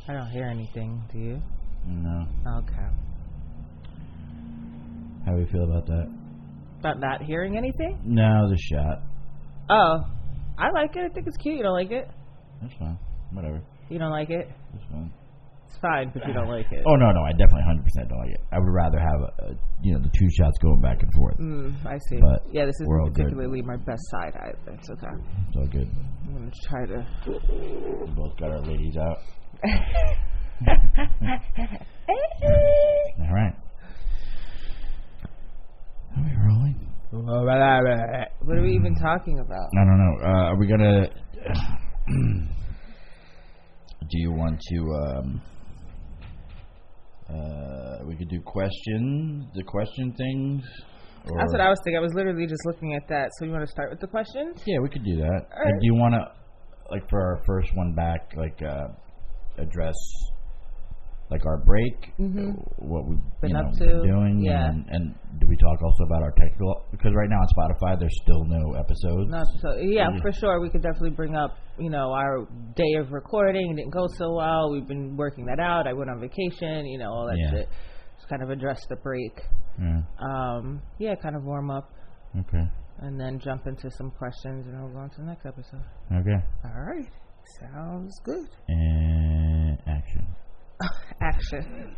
I don't hear anything. Do you? No. Okay. How do you feel about that? About not hearing anything? No, the shot. Oh, I like it. I think it's cute. You don't like it? That's fine. Whatever. You don't like it? That's fine. It's fine, but you don't like it. Oh, no, I definitely 100% don't like it. I would rather have, the 2 shots going back and forth. I see. But yeah, this isn't particularly my best side either. It's okay. It's all good. I'm going to try to... We both got our ladies out. All right. Are we rolling? What are we even talking about? I don't know. Are we going to... Do you want to... we could do the question things. That's what I was thinking. I was literally just looking at that. So you want to start with the questions? Yeah, we could do that. Right. Do you want to, for our first one back, address our break, what we've been doing, yeah. and do we talk also about our technical? Because right now on Spotify, there's still no episodes. Yeah, for sure. We could definitely bring up, our day of recording. It didn't go so well. We've been working that out. I went on vacation. All that shit. Just kind of address the break. Yeah. Kind of warm up. Okay. And then jump into some questions, and we'll go on to the next episode. Okay. All right. Sounds good. And action. Action.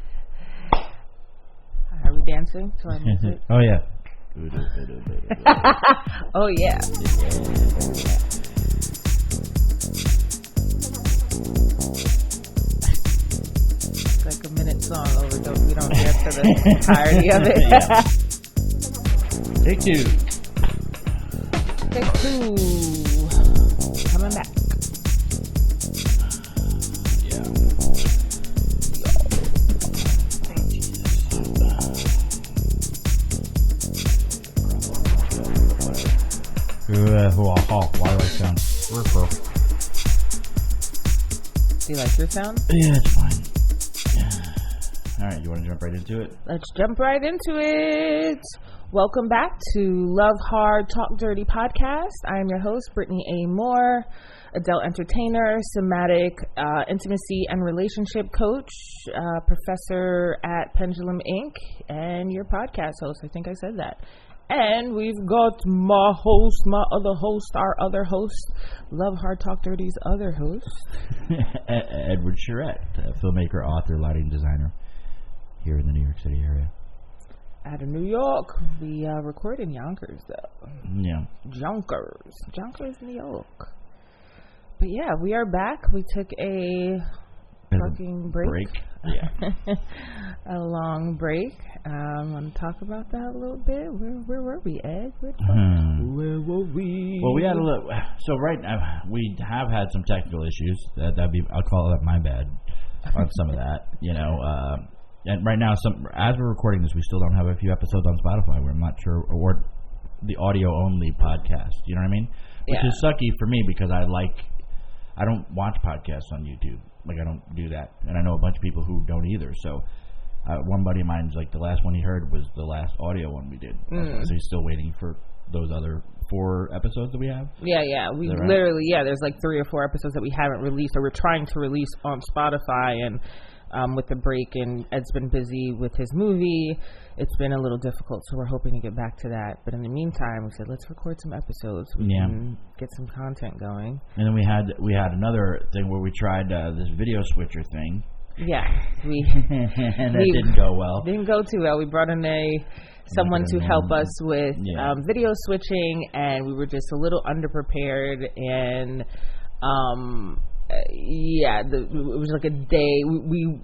Are we dancing to our music? Oh, yeah. Oh, yeah. It's like a minute song over. We don't get to the entirety of it. Take 2. Take 2. Coming back. Why do I sound purple? Do you like your sound? Yeah, it's fine. All right, you want to jump right into it? Let's jump right into it. Welcome back to Love Hard, Talk Dirty podcast. I am your host, Brittany A. Moore, adult entertainer, somatic intimacy and relationship coach, professor at Pendulum Inc., and your podcast host. I think I said that. And we've got my other host, Love Hard Talk Dirty's other host. Edward Charette, filmmaker, author, lighting designer here in the New York City area. Out of New York. We record in Yonkers, though. Yeah. Yonkers, New York. But yeah, we are back. We took a fucking break. Yeah. A long break. Want to talk about that a little bit? Where were we, Ed? Where were we? Well, we had a little. So right now we have had some technical issues. That'd be. I'll call it my bad on some of that. And right now, as we're recording this, we still don't have a few episodes on Spotify. I'm not sure, or the audio only podcast. You know what I mean? Which is sucky for me because I don't watch podcasts on YouTube. I don't do that, and I know a bunch of people who don't either. So one buddy of mine's the last one he heard was the last audio one we did. So he's still waiting for those other 4 episodes that we have. Yeah. We literally, there's 3 or 4 episodes that we haven't released, or we're trying to release on Spotify, and with the break, and Ed's been busy with his movie. It's been a little difficult, so we're hoping to get back to that. But in the meantime, we said let's record some episodes. We can get some content going. And then we had another thing where we tried this video switcher thing. Yeah, and that didn't go well. Didn't go too well. We brought in someone to help us with video switching, and we were just a little underprepared, and it was a day. We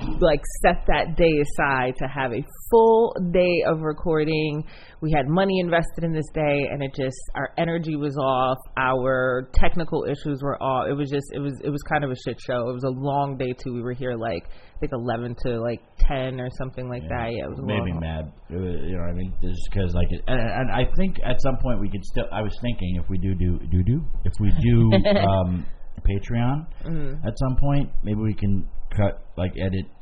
set that day aside to have a full day of recording. We had money invested in this day, and our energy was off. Our technical issues were off. It was kind of a shit show. It was a long day too. We were here I think 11 to 10 or something like that. Yeah, it was made me mad. It was, you know what I mean? Just because and I think at some point we could still. I was thinking if we do Patreon at some point, maybe we can cut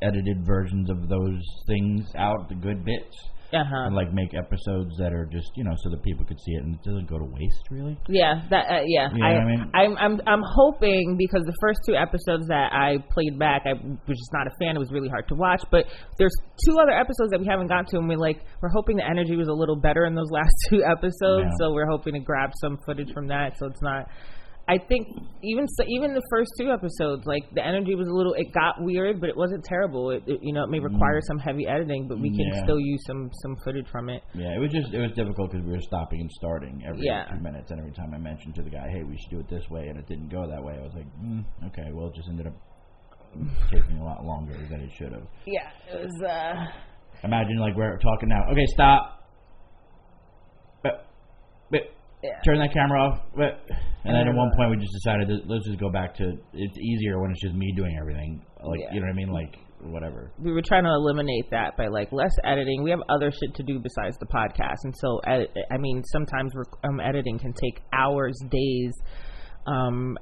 edited versions of those things out, the good bits, and like make episodes that are just, you know, so that people could see it and it doesn't go to waste, really. Yeah, that yeah. You know what I mean? I'm hoping, because the first 2 episodes that I played back, I was just not a fan. It was really hard to watch. But there's 2 other episodes that we haven't got to, and we're hoping the energy was a little better in those last 2 episodes. So we're hoping to grab some footage from that. So it's not. I think even the first 2 episodes, like the energy was it got weird, but it wasn't terrible. It may require some heavy editing, but we can still use some footage from it. Yeah, it was difficult because we were stopping and starting every 2 minutes, and every time I mentioned to the guy, hey, we should do it this way, and it didn't go that way, I was like, okay, well, it just ended up taking a lot longer than it should have. Yeah, it was. Imagine like we're talking now. Okay, stop. Turn that camera off. And then at one point we just decided that let's just go back to, it's easier when it's just me doing everything. Like, you know what I mean? Like, whatever. We were trying to eliminate that by like less editing. We have other shit to do besides the podcast. And so, sometimes editing can take hours, days,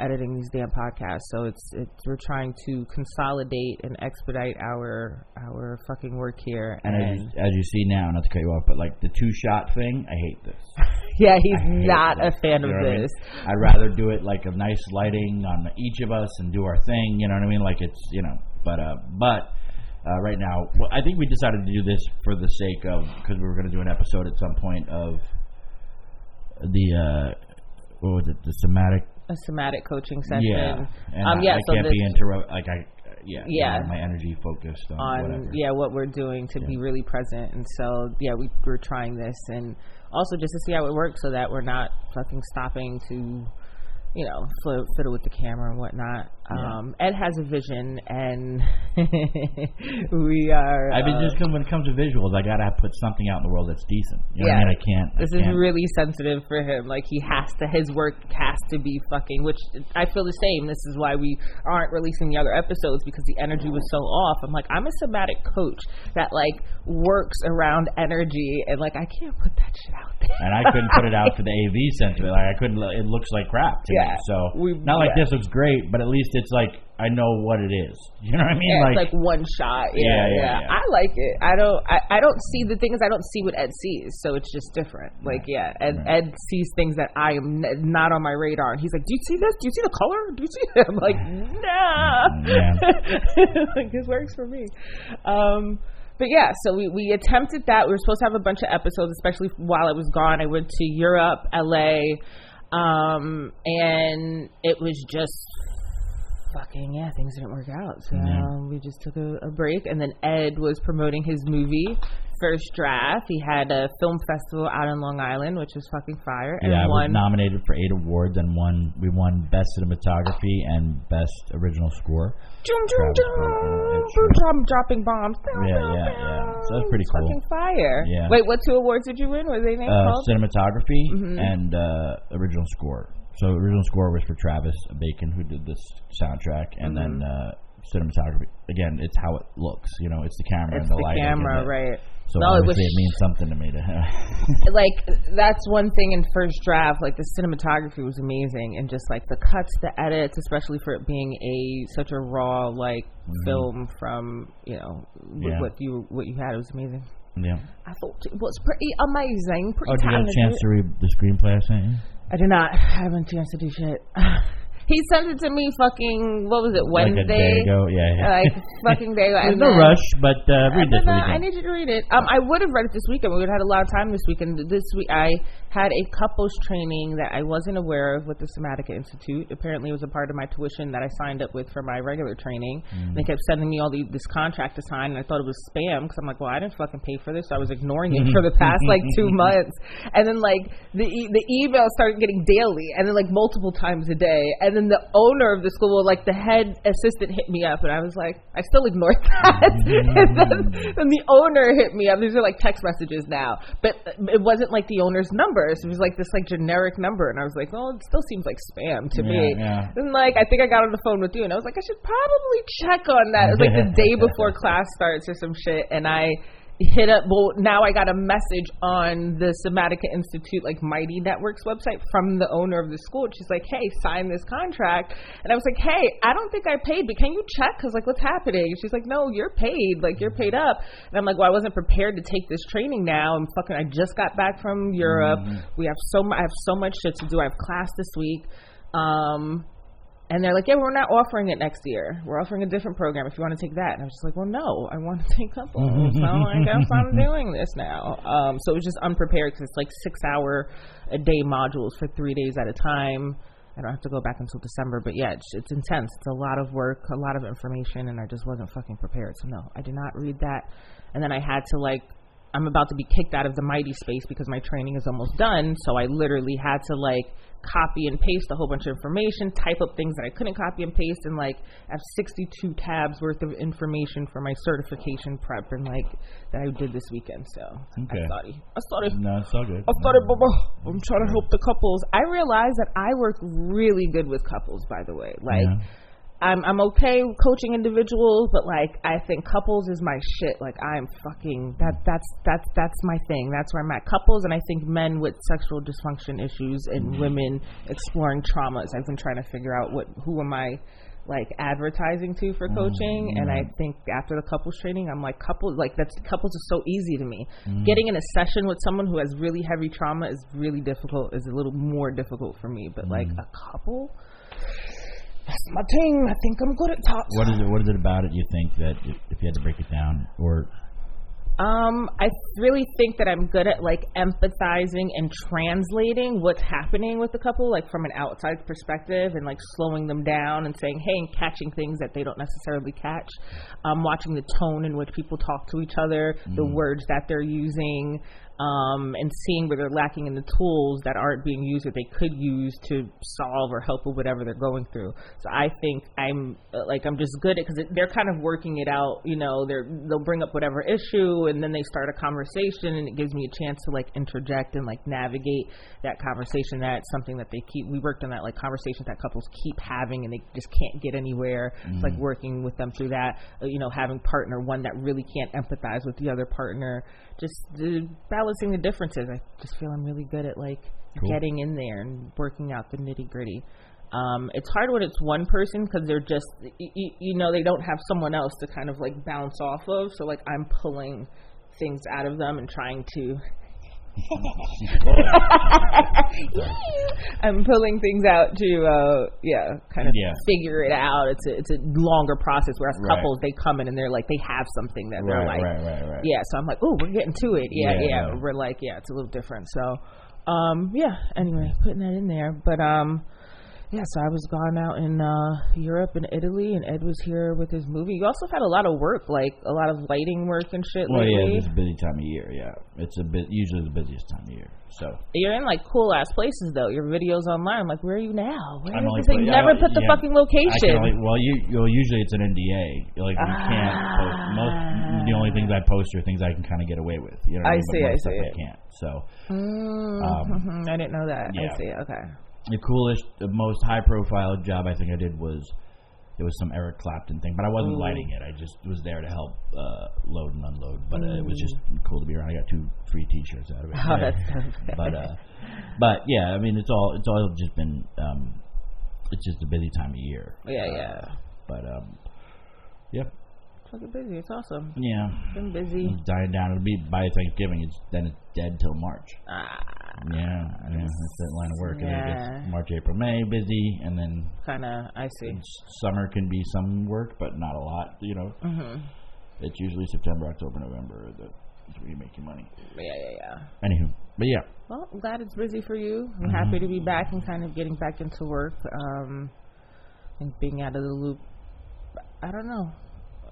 editing these damn podcasts. So we're trying to consolidate and expedite our fucking work here. And as you see now, not to cut you off, but like the 2-shot thing, I hate this. Yeah, he's not a fan of this. I mean? I'd rather do it like a nice lighting on each of us and do our thing. You know what I mean? Like it's, you know, but right now, I think we decided to do this for the sake of, because we were going to do an episode at some point of the what was it? A somatic coaching session. Yeah, and I can't be interrupted. Like my energy focused on whatever. What we're doing to be really present. And so we're trying this, and also just to see how it works, so that we're not fucking stopping to, you know, fiddle with the camera and whatnot. Ed has a vision, and we are. I mean, just when it comes to visuals, I gotta put something out in the world that's decent. You know what I mean? I can't. This is really sensitive for him. Like his work has to be fucking. Which I feel the same. This is why we aren't releasing the other episodes, because the energy was so off. I'm like, I'm a somatic coach that like works around energy, and like I can't put that shit out there. And I couldn't put it out for the AV sense of it. Like I couldn't. It looks like crap to me. So not like this looks great, but at least it's like I know what it is. You know what I mean? Yeah, it's like one shot. Yeah. I like it. I don't see the thing is I don't see what Ed sees, so it's just different. Like Ed sees things that I am not on my radar, and he's like, "Do you see this? Do you see the color? Do you see it?" I'm like, "Nah." Like this works for me. But yeah, so we attempted that. We were supposed to have a bunch of episodes, especially while I was gone. I went to Europe, LA, and it was just fucking things didn't work out. So we just took a break, and then Ed was promoting his movie First Draft. He had a film festival out in Long Island, which was fucking fire. And I was nominated for 8 awards, and we won Best Cinematography and Best Original Score. Dropping bombs. Yeah. So that's pretty cool. Fucking fire. Yeah. Wait, what 2 awards did you win? What are they named called? Cinematography and Original Score. So original score was for Travis Bacon, who did this soundtrack, and then cinematography. Again, it's how it looks. You know, it's the camera and the lighting. It's the camera, right? So obviously it means something to me. Like that's one thing in First Draft. Like the cinematography was amazing, and just like the cuts, the edits, especially for it being such a raw film from what you had. It was amazing. Yeah, I thought it was pretty amazing. Did you get a chance to read the screenplay I sent you? I did not. I haven't a chance to do shit. He sent it to me fucking, what was it, Wednesday? Like a day ago, Like fucking day ago. There's no rush, but read this weekend. I need you to read it. I would have read it this weekend. We would have had a lot of time this weekend. This week I had a couples training that I wasn't aware of with the Somatica Institute. Apparently it was a part of my tuition that I signed up with for my regular training. They kept sending me this contract to sign, and I thought it was spam, because I'm like, well, I didn't fucking pay for this, so I was ignoring it for the past 2 months. And then the email started getting daily, and then multiple times a day. And then the owner of the school, the head assistant, hit me up, and I was like, I still ignored that. And then the owner hit me up. These are text messages now, but it wasn't the owner's number. So it was this generic number, and I was like, well, it still seems like spam to me. Yeah. And I think I got on the phone with you, and I was like, I should probably check on that. It was the day before class starts or some shit, and I hit up. Well, now I got a message on the Somatica Institute, like Mighty Networks website, from the owner of the school. She's like, hey, sign this contract. And I was like, hey, I don't think I paid, but can you check? Because, like, what's happening? And she's like, no, you're paid. Like, you're paid up. And I'm like, well, I wasn't prepared to take this training now. I just got back from Europe. I have so much shit to do. I have class this week. And they're like, yeah, we're not offering it next year. We're offering a different program if you want to take that. And I was just like, well, no, I want to take couples. So I guess I'm doing this now. So it was just unprepared because it's like 6-hour-a-day modules for 3 days at a time. I don't have to go back until December. But, yeah, it's intense. It's a lot of work, a lot of information, and I just wasn't fucking prepared. So, no, I did not read that. And then I had to, like, I'm about to be kicked out of the Mighty space because my training is almost done. So I literally had to, like, copy and paste a whole bunch of information, type up things that I couldn't copy and paste, and, like, I have 62 tabs worth of information for my certification prep and, like, that I did this weekend. So okay. I started. No, it's all good. I'm trying to help the couples. I realized that I work really good with couples, by the way. Like, I'm okay coaching individuals, but, like, I think couples is my shit. Like, I'm fucking that's my thing. That's where I'm at. Couples, and I think men with sexual dysfunction issues and women exploring traumas. I've been trying to figure out who am I, like, advertising to for coaching, and I think after the couples training, I'm like, couples is so easy to me. Getting in a session with someone who has really heavy trauma is really difficult. Is a little more difficult for me, but like a couple. That's my thing. I think I'm good at talks. What is it about it you think that if you had to break it down, or? I really think that I'm good at, like, empathizing and translating what's happening with the couple, like, from an outside perspective, and, like, slowing them down and saying, hey, and catching things that they don't necessarily catch. Watching the tone in which people talk to each other, the words that they're using, and seeing where they're lacking in the tools that aren't being used that they could use to solve or help with whatever they're going through. So I think I'm just good at, because they're kind of working it out, you know, they'll bring up whatever issue, and then they start a conversation, and it gives me a chance to, like, interject and, like, navigate that conversation. That's something that we worked on, that, like, conversations that couples keep having and they just can't get anywhere. It's like working with them through that, you know, having partner one that really can't empathize with the other partner, just balancing the differences. I just feel I'm really good at, like, getting in there and working out the nitty gritty. It's hard when it's one person because they're just, you know, they don't have someone else to kind of, like, bounce off of. So, like, I'm pulling things out of them and trying to I'm pulling things out to kind of figure it out. It's a longer process, whereas couples, they come in and they're like, they have something that they're like so I'm like, oh, we're getting to it. We're like, it's a little different. So anyway, putting that in there. But so I was gone out in Europe and Italy, and Ed was here with his movie. You also had a lot of work, like a lot of lighting work and shit. Well, lately. It's a busy time of year. It's usually the busiest time of year. So you're in, like, cool ass places though. Your videos online. I'm like, where are you now? They never put the fucking location. Usually it's an NDA. Like, you can't post. The only things I post are things I can kind of get away with. You know what I mean? I see. I can't. So I didn't know that. I see. Okay. The coolest, the most high-profile job I think I did was some Eric Clapton thing, but I wasn't lighting it. I just was there to help load and unload. But it was just cool to be around. I got 2 free T-shirts out of it. Oh, that's so but yeah, I mean, it's all just been. It's just a busy time of year. But yep. Fucking busy. It's awesome. Yeah. Been busy. It's dying down. It'll be by Thanksgiving. Then it's dead till March. That's that line of work. And then it gets March, April, May, busy, and then I see. Summer can be some work, but not a lot. You know. It's usually September, October, November that's where you make your money. Anywho, but yeah. Well, I'm glad it's busy for you. I'm happy to be back and kind of getting back into work. And being out of the loop. I don't know.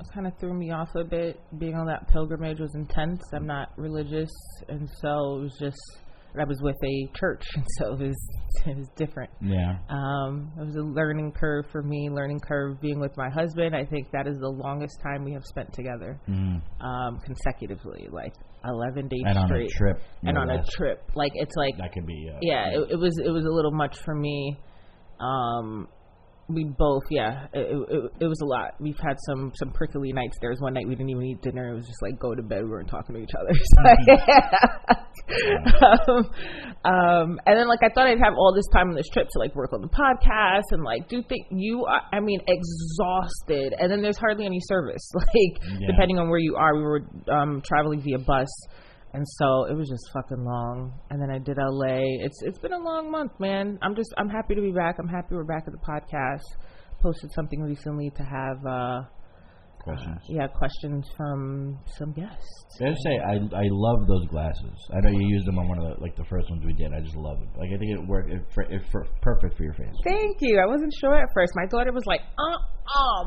It kind of threw me off a bit. Being on that pilgrimage was intense. I'm not religious, and so it was just, I was with a church, and so it was different. Yeah. It was a learning curve for me. Learning curve being with my husband. I think that is the longest time we have spent together, consecutively, like 11 days and straight. On a trip, like it's like that could be. it was a little much for me. We both, yeah. It was a lot. We've had some prickly nights. There was one night we didn't even eat dinner. It was just like go to bed. We weren't talking to each other. So, and then like I thought I'd have all this time on this trip to like work on the podcast and like do things. You are, I mean, exhausted. And then there's hardly any service. Like depending on where you are, we were traveling via bus. And so it was just fucking long. And then I did LA. It's been a long month, man. I'm happy to be back. I'm happy we're back at the podcast. Posted something recently to have questions. Questions from some guests. I have to say, I love those glasses. I know you used them on one of the first ones we did. I just love it. Like I think it worked. It's perfect for your face. Thank you. I wasn't sure at first. My daughter was like,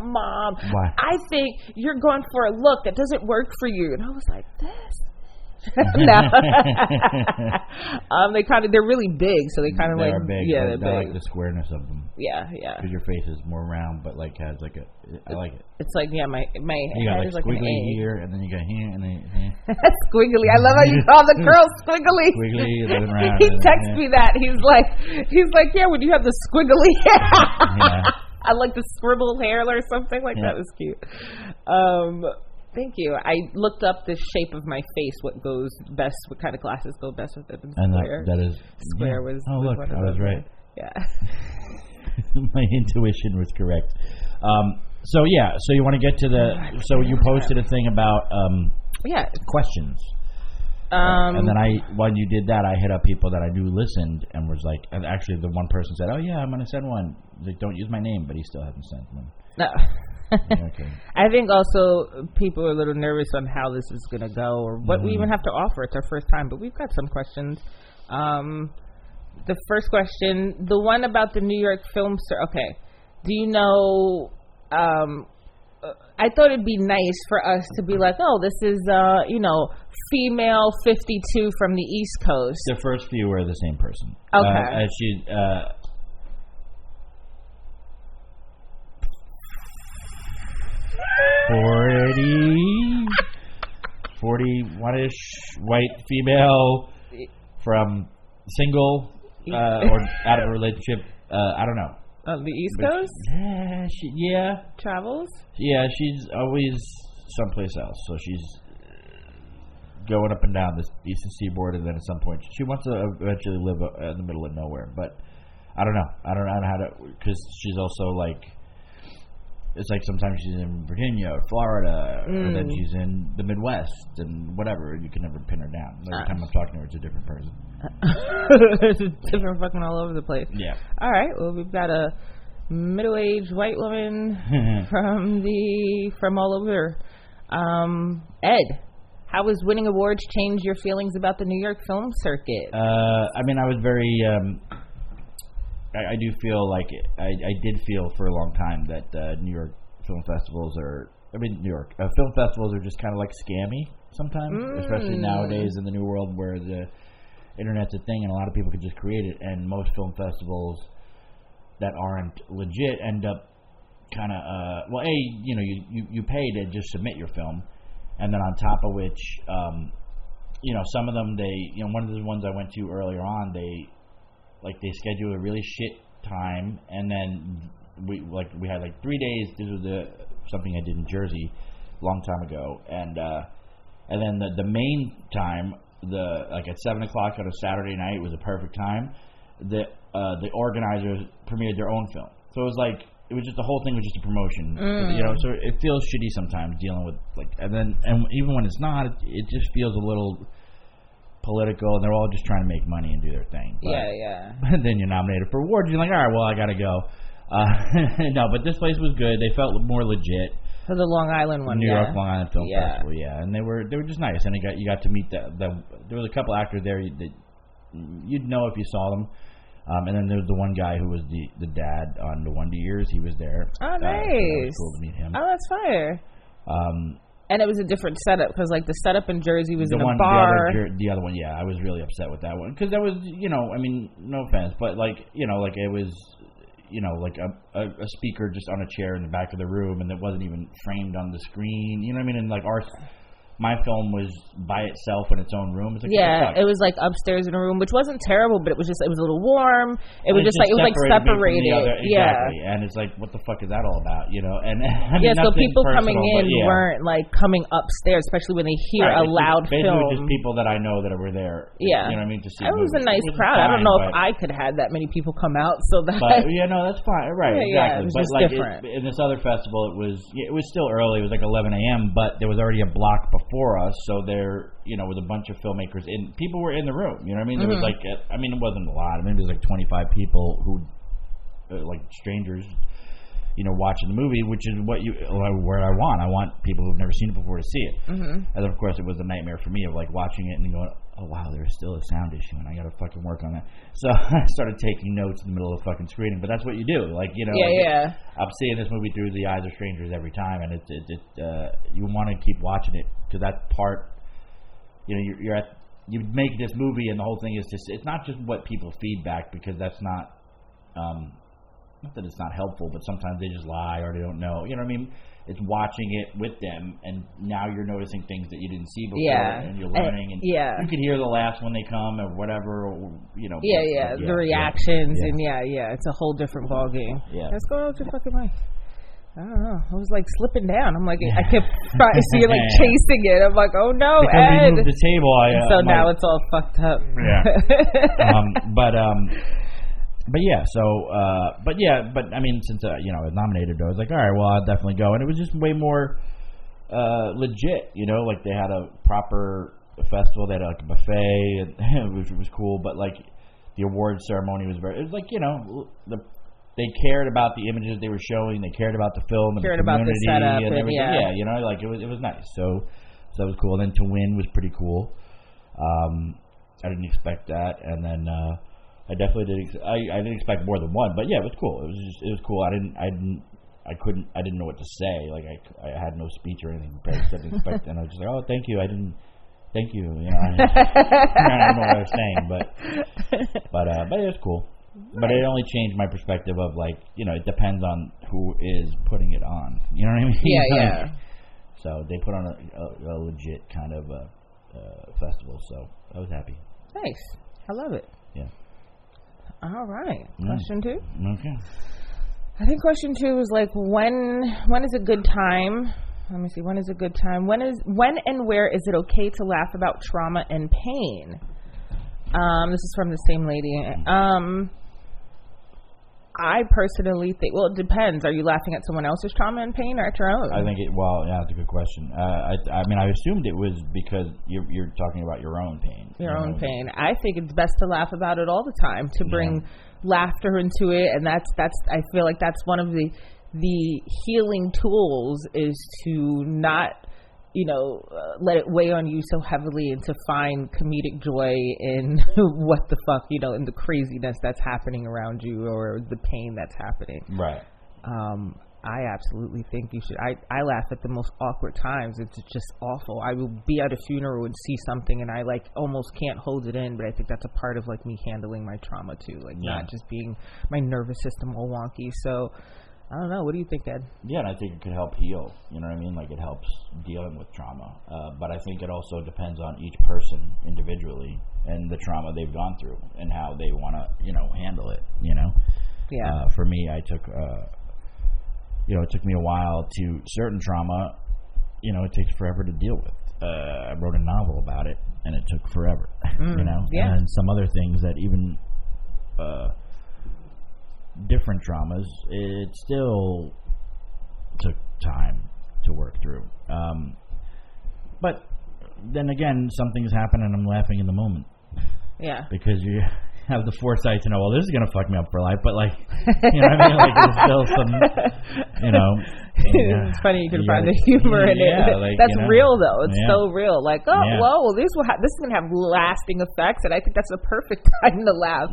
Mom. Why? I think you're going for a look that doesn't work for you. And I was like, this. No. They're really big, so they kind of like big. Yeah, they're big. I like the squareness of them. Yeah. Because your face is more round, but like has like I like it. It's like my you got head like is like squiggly an A. here, and then you got here, and then squiggly. I love how you call the curls squiggly. Squiggly, then round. He texts me that. He's like, yeah, when you have the squiggly hair. I like the scribbled hair or something like that. Was cute. Thank you. I looked up the shape of my face, what goes best, what kind of glasses go best with it. And square. That is square was. Oh, look, I was right. Yeah. My intuition was correct. So you want to get to the. So you posted a thing about questions. And then when you did that, I hit up people that I knew listened and was like, and actually the one person said, "Oh yeah, I'm gonna send one." Like, don't use my name, but he still hasn't sent one. No. Okay. I think also people are a little nervous on how this is going to go or what we even have to offer. It's our first time, but we've got some questions. The first question, the one about the New York Film Okay. Do you know, I thought it'd be nice for us to be like, oh, this is, female 52 from the East Coast. The first few are the same person. Okay. She 41-ish white female from single or out of a relationship. I don't know. The East Coast? Yeah. Travels? Yeah, she's always someplace else. So she's going up and down the eastern seaboard, and then at some point she wants to eventually live in the middle of nowhere. But I don't know. I don't know how to, because she's also like. It's like sometimes she's in Virginia or Florida, and then she's in the Midwest and whatever. You can never pin her down. Every time I'm talking to her, it's a different person. It's different fucking all over the place. Yeah. All right. Well, we've got a middle-aged white woman from all over. Ed, how has winning awards changed your feelings about the New York film circuit? I mean, I was very. I do feel like I did feel for a long time that New York film festivals film festivals are just kind of like scammy sometimes, especially nowadays in the new world where the internet's a thing and a lot of people can just create it, and most film festivals that aren't legit end up kind of you pay to just submit your film, and then on top of which some of them one of the ones I went to earlier on they schedule a really shit time, and then we had 3 days. This was something I did in Jersey a long time ago, and then the main time, at 7 o'clock on a Saturday night was a perfect time. The organizers premiered their own film, so it was just the whole thing was just a promotion, So it feels shitty sometimes dealing with and even when it's not, it just feels a little political, and they're all just trying to make money and do their thing. But, But then you're nominated for awards, and you're like, all right, well, I gotta go. No, but this place was good. They felt more legit. For the Long Island one, New York Long Island Film Festival, and they were just nice, and you got to meet there was a couple actors there that you'd know if you saw them, and then there was the one guy who was the dad on The Wonder Years. He was there. Oh, nice! So it was cool to meet him. Oh, that's fire. And it was a different setup because, the setup in Jersey was in a bar. The other one, I was really upset with that one because that was, no offense, but it was, a speaker just on a chair in the back of the room, and it wasn't even framed on the screen. You know what I mean? And my film was by itself in its own room. It's like, it was like upstairs in a room, which wasn't terrible, but it was a little warm. It was just separated. Exactly. And it's like, what the fuck is that all about? You know? And I mean, so people personal, coming in weren't like coming upstairs, especially when they hear a loud film. Just people that I know that were there. Yeah. You know what I mean? To see it was a nice crowd. I don't know if I could have that many people come out. So that. But that's fine. Right. Yeah, exactly. it was but just like different. in this other festival, it was still early. It was like 11 a.m., but there was already a block before us, so there, was a bunch of filmmakers in. People were in the room. You know what I mean? There was like, it wasn't a lot. Maybe it was like 25 people who, like strangers, watching the movie, which is what I want. I want people who've never seen it before to see it. And of course, it was a nightmare for me of like watching it and going, oh wow, there's still a sound issue, and I gotta fucking work on that. So I started taking notes in the middle of fucking screening. But that's what you do, like I'm seeing this movie through the eyes of strangers every time, and you want to keep watching it because that part, you make this movie, and the whole thing is it's not just what people feedback, because that's not that it's not helpful, but sometimes they just lie or they don't know. You know what I mean? It's watching it with them, and now you're noticing things that you didn't see before, and you're learning, and you can hear the laughs when they come or whatever, the reactions, and it's a whole different ballgame. Let's go out to fucking mic. I don't know. I was like slipping down. I'm like, I kept see it like chasing it. I'm like, oh no, because Ed. We moved the table. So now it's all fucked up. But I mean, since I was nominated, I was like, all right, well, I'll definitely go, and it was just way more legit. Like they had a proper festival. They had like a buffet, which was cool. But like the awards ceremony was it was like they cared about the images they were showing. They cared about the film and the community about the setup and everything. Like it was nice. So that was cool. And then to win was pretty cool. I didn't expect that, and then. I definitely didn't. I didn't expect more than one, but yeah, it was cool. It was cool. I didn't know what to say. Like I had no speech or anything prepared. I didn't expect, and I was just like, oh, thank you. Thank you. I don't know what I was saying, but it was cool. But it only changed my perspective of like, it depends on who is putting it on. You know what I mean? Yeah. So they put on a legit kind of festival. So I was happy. Nice. I love it. Yeah. All right. Question 2. Okay. I think question 2 is like when is a good time? Let me see. When is a good time? When and where is it okay to laugh about trauma and pain? This is from the same lady. I personally think, it depends. Are you laughing at someone else's trauma and pain or at your own? I think that's a good question. I mean, I assumed it was because you're talking about your own pain. Your own pain. I think it's best to laugh about it all the time, to bring laughter into it, and that's. I feel like that's one of the healing tools, is to not, let it weigh on you so heavily, and to find comedic joy in what the fuck, in the craziness that's happening around you, or the pain that's happening. Right. I absolutely think you should. I laugh at the most awkward times. It's just awful. I will be at a funeral and see something, and I like almost can't hold it in, but I think that's a part of like me handling my trauma too, like not just being my nervous system all wonky. So I don't know. What do you think, Ed? Yeah, and I think it could help heal. You know what I mean? Like it helps dealing with trauma. But I think it also depends on each person individually and the trauma they've gone through and how they want to, handle it. Yeah. For me, I took, it took me a while to certain trauma. It takes forever to deal with. I wrote a novel about it, and it took forever. Yeah. And some other things that even. Different traumas, it still took time to work through. But then again, something's happened and I'm laughing in the moment. Yeah. Because you have the foresight to know, well, this is going to fuck me up for life, but like, you know what I mean? Like, there's still some, it's funny you can find the humor in it. Like, that's real though. It's so real. Like, well, this is going to have lasting effects, and I think that's the perfect time to laugh.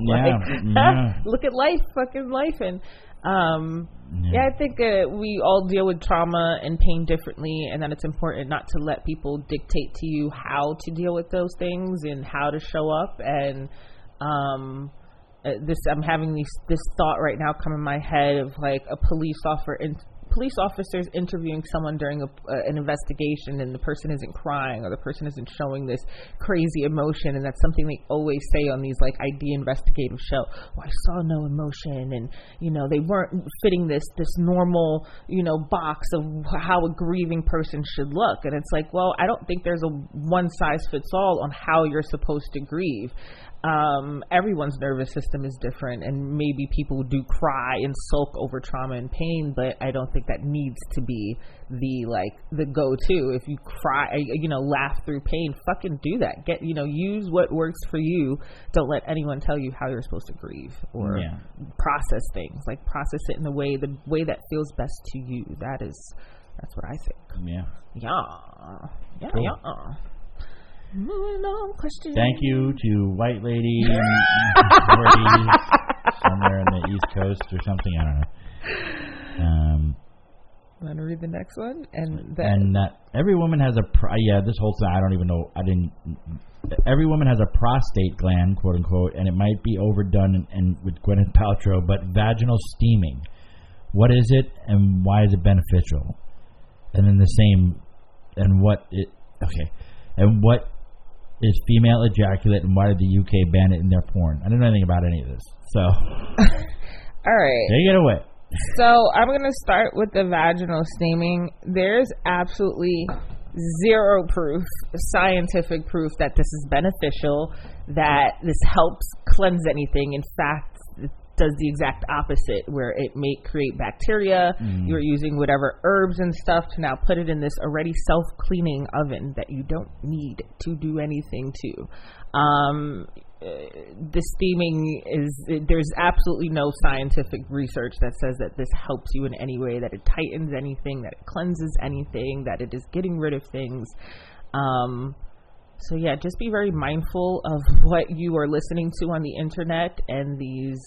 Look at fucking life. And I think we all deal with trauma and pain differently, and that it's important not to let people dictate to you how to deal with those things and how to show up. And I'm having this thought right now come in my head of like a police police officer's interviewing someone during an investigation and the person isn't crying or the person isn't showing this crazy emotion, and that's something they always say on these like ID investigative show. Well, I saw no emotion, and they weren't fitting this normal box of how a grieving person should look. And it's like, well, I don't think there's a one size fits all on how you're supposed to grieve. Everyone's nervous system is different, and maybe people do cry and sulk over trauma and pain, but I don't think that needs to be the go-to. If you cry, laugh through pain, fucking do that. Use what works for you. Don't let anyone tell you how you're supposed to grieve or process things. Like, process it in the way that feels best to you. That's what I think. Yeah. Cool. Yeah. Moving on, questions. Thank you to White Lady somewhere in the East Coast or something. I don't know. Want to read the next one? And that every woman has this whole thing. I don't even know. Every woman has a prostate gland, quote unquote, and it might be overdone and with Gwyneth Paltrow. But vaginal steaming, what is it, and why is it beneficial? And then the same, and what is female ejaculate, and why did the UK ban it in their porn? I don't know anything about any of this. So, all right, take it away. So I'm going to start with the vaginal steaming. There's absolutely zero proof, scientific proof, that this is beneficial, that this helps cleanse anything. In fact, it does the exact opposite, where it may create bacteria. You're using whatever herbs and stuff to now put it in this already self-cleaning oven that you don't need to do anything to. The steaming there's absolutely no scientific research that says that this helps you in any way, that it tightens anything, that it cleanses anything, that it is getting rid of things. So yeah, just be very mindful of what you are listening to on the internet, and these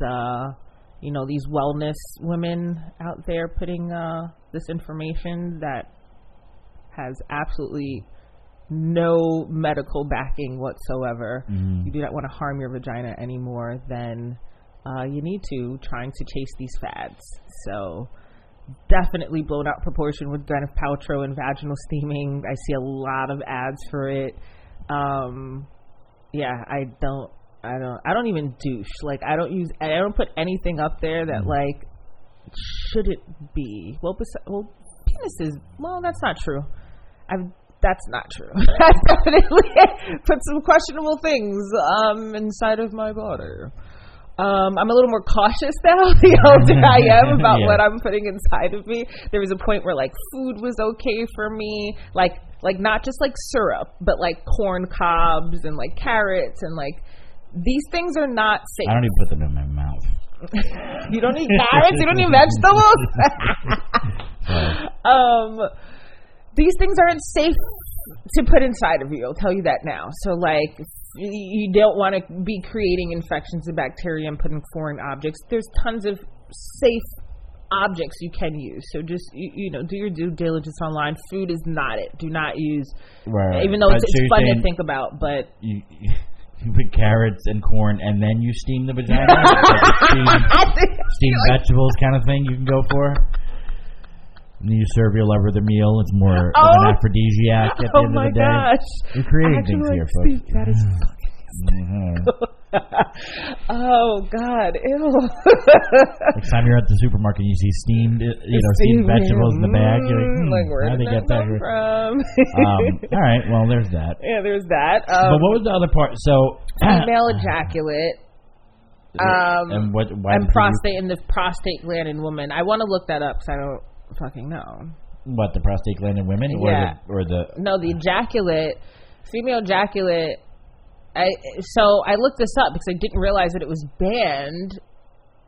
these wellness women out there putting this information that has absolutely no medical backing whatsoever. You do not want to harm your vagina any more than you need to, trying to chase these fads. So definitely blown out proportion with Gwyneth Paltrow and vaginal steaming. I see a lot of ads for it. I don't even douche. Like, I don't put anything up there that like should it be. Well, penises. Well, that's not true. That's not true. I definitely put some questionable things inside of my body. I'm a little more cautious now the older I am about what I'm putting inside of me. There was a point where like food was okay for me, like not just like syrup, but like corn cobs and like carrots, and like these things are not safe. I don't even put them in my mouth. You don't eat carrots? You don't eat vegetables? These things aren't safe to put inside of you. I'll tell you that now. So like, you don't want to be creating infections and bacteria and putting foreign objects. There's tons of safe objects you can use. So just do your due diligence online. Food is not it. Do not use, even though it's fun to think about. But you put carrots and corn, and then you steam the vagina. Steamed vegetables kind of thing you can go for. And you serve your lover the meal. It's more of an aphrodisiac at the end of the day. Gosh. You're creating things here, folks. That is fucking Oh, God. Ew. Next time you're at the supermarket and you see steamed vegetables in the bag, you're like, where did that come from? All right, well, there's that. Yeah, there's that. But what was the other part? So, female ejaculate. And prostate, and the prostate gland in women. I want to look that up because I don't fucking know. What, the prostate gland in women? No, the ejaculate, female ejaculate. So I looked this up because I didn't realize that it was banned,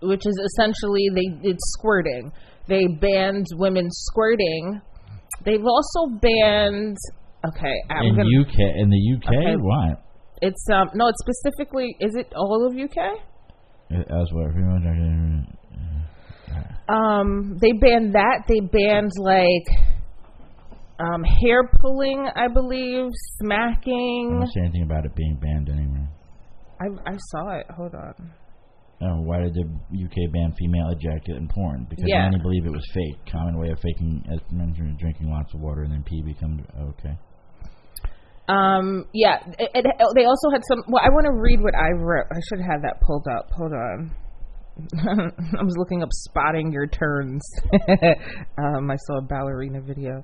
which is essentially it's squirting. They banned women squirting. They've also banned. In the UK, okay. What? It's no, it's specifically. Is it all of UK? Elsewhere, female ejaculate. They banned that. They banned hair pulling, I believe, smacking. I don't see anything about it being banned anywhere. I saw it. Hold on. Why did the UK ban female ejaculate in porn? Because many believe it was fake. Common way of faking, as mentioned, drinking lots of water and then pee becomes okay. They also had some. Well, I want to read what I wrote. I should have that pulled up. Hold on. I was looking up spotting your turns. I saw a ballerina video.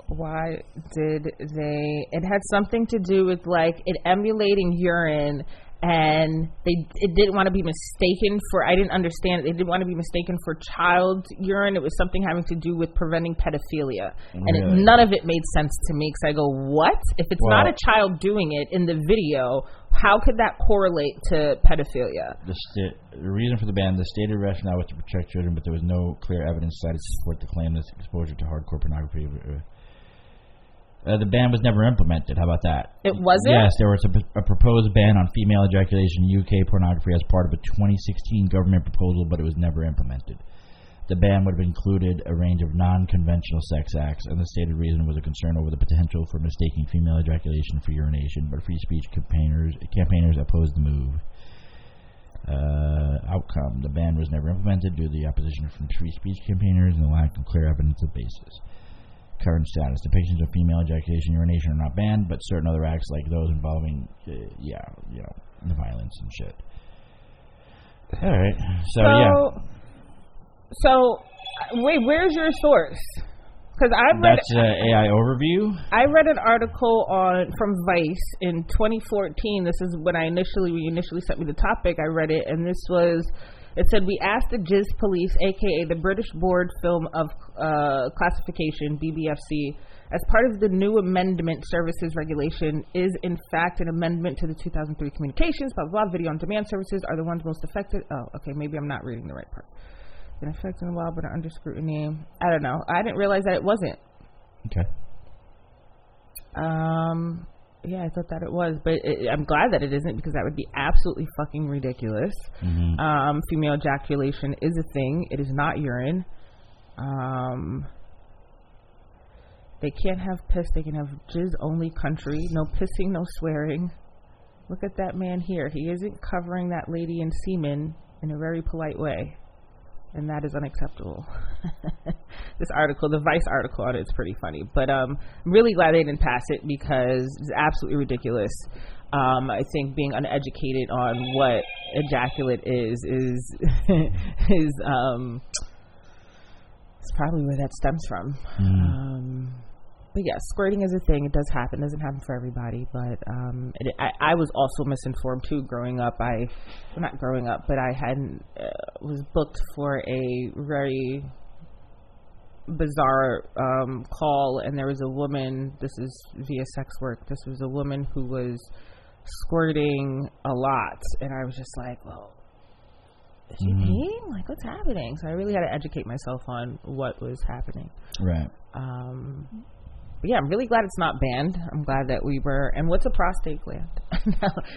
Why did they? It had something to do with like it emulating urine, and it didn't want to be mistaken for. I didn't understand it. They didn't want to be mistaken for child urine. It was something having to do with preventing pedophilia, and none of it made sense to me. Because I go, what? If it's not a child doing it in the video, how could that correlate to pedophilia? The reason for the ban, the stated rationale was to protect children, but there was no clear evidence cited to support the claim that exposure to hardcore pornography. The ban was never implemented. How about that? It wasn't? Yes, there was a proposed ban on female ejaculation in UK pornography as part of a 2016 government proposal, but it was never implemented. The ban would have included a range of non-conventional sex acts, and the stated reason was a concern over the potential for mistaking female ejaculation for urination, but free speech campaigners opposed the move. Outcome: the ban was never implemented due to the opposition from free speech campaigners and the lack of clear evidence of basis. Current status: depictions of female ejaculation and urination are not banned, but certain other acts like those involving, the violence and shit. All right, So, wait, where's your source? Because that's AI overview. I read an article from Vice in 2014. This is when you initially sent me the topic. I read it, and it said, we asked the Jizz Police, aka the British Board Film of Classification, BBFC, as part of the new amendment services regulation, is in fact an amendment to the 2003 communications, blah, blah, blah, video on demand services are the ones most affected. Oh, okay, maybe I'm not reading the right part. Been affected in a while, but under scrutiny. I don't know. I didn't realize that it wasn't. Okay. I thought that it was, but I'm glad that it isn't, because that would be absolutely fucking ridiculous. Mm-hmm. Female ejaculation is a thing. It is not urine. They can't have piss. They can have jizz only country. No pissing, no swearing. Look at that man here. He isn't covering that lady in semen in a very polite way. And that is unacceptable. This article, the Vice article on it, is pretty funny. But I'm really glad they didn't pass it, because it's absolutely ridiculous. I think being uneducated on what ejaculate is it's probably where that stems from. But yeah, squirting is a thing. It does happen. It doesn't happen for everybody. But I was also misinformed too growing up. Not growing up, but I was booked for a very bizarre call, and there was a woman. This is via sex work. This was a woman who was squirting a lot, and I was just like, well, is she peeing? Like, what's happening? So I really had to educate myself on what was happening. Right. But yeah, I'm really glad it's not banned. I'm glad that we were. And what's a prostate gland?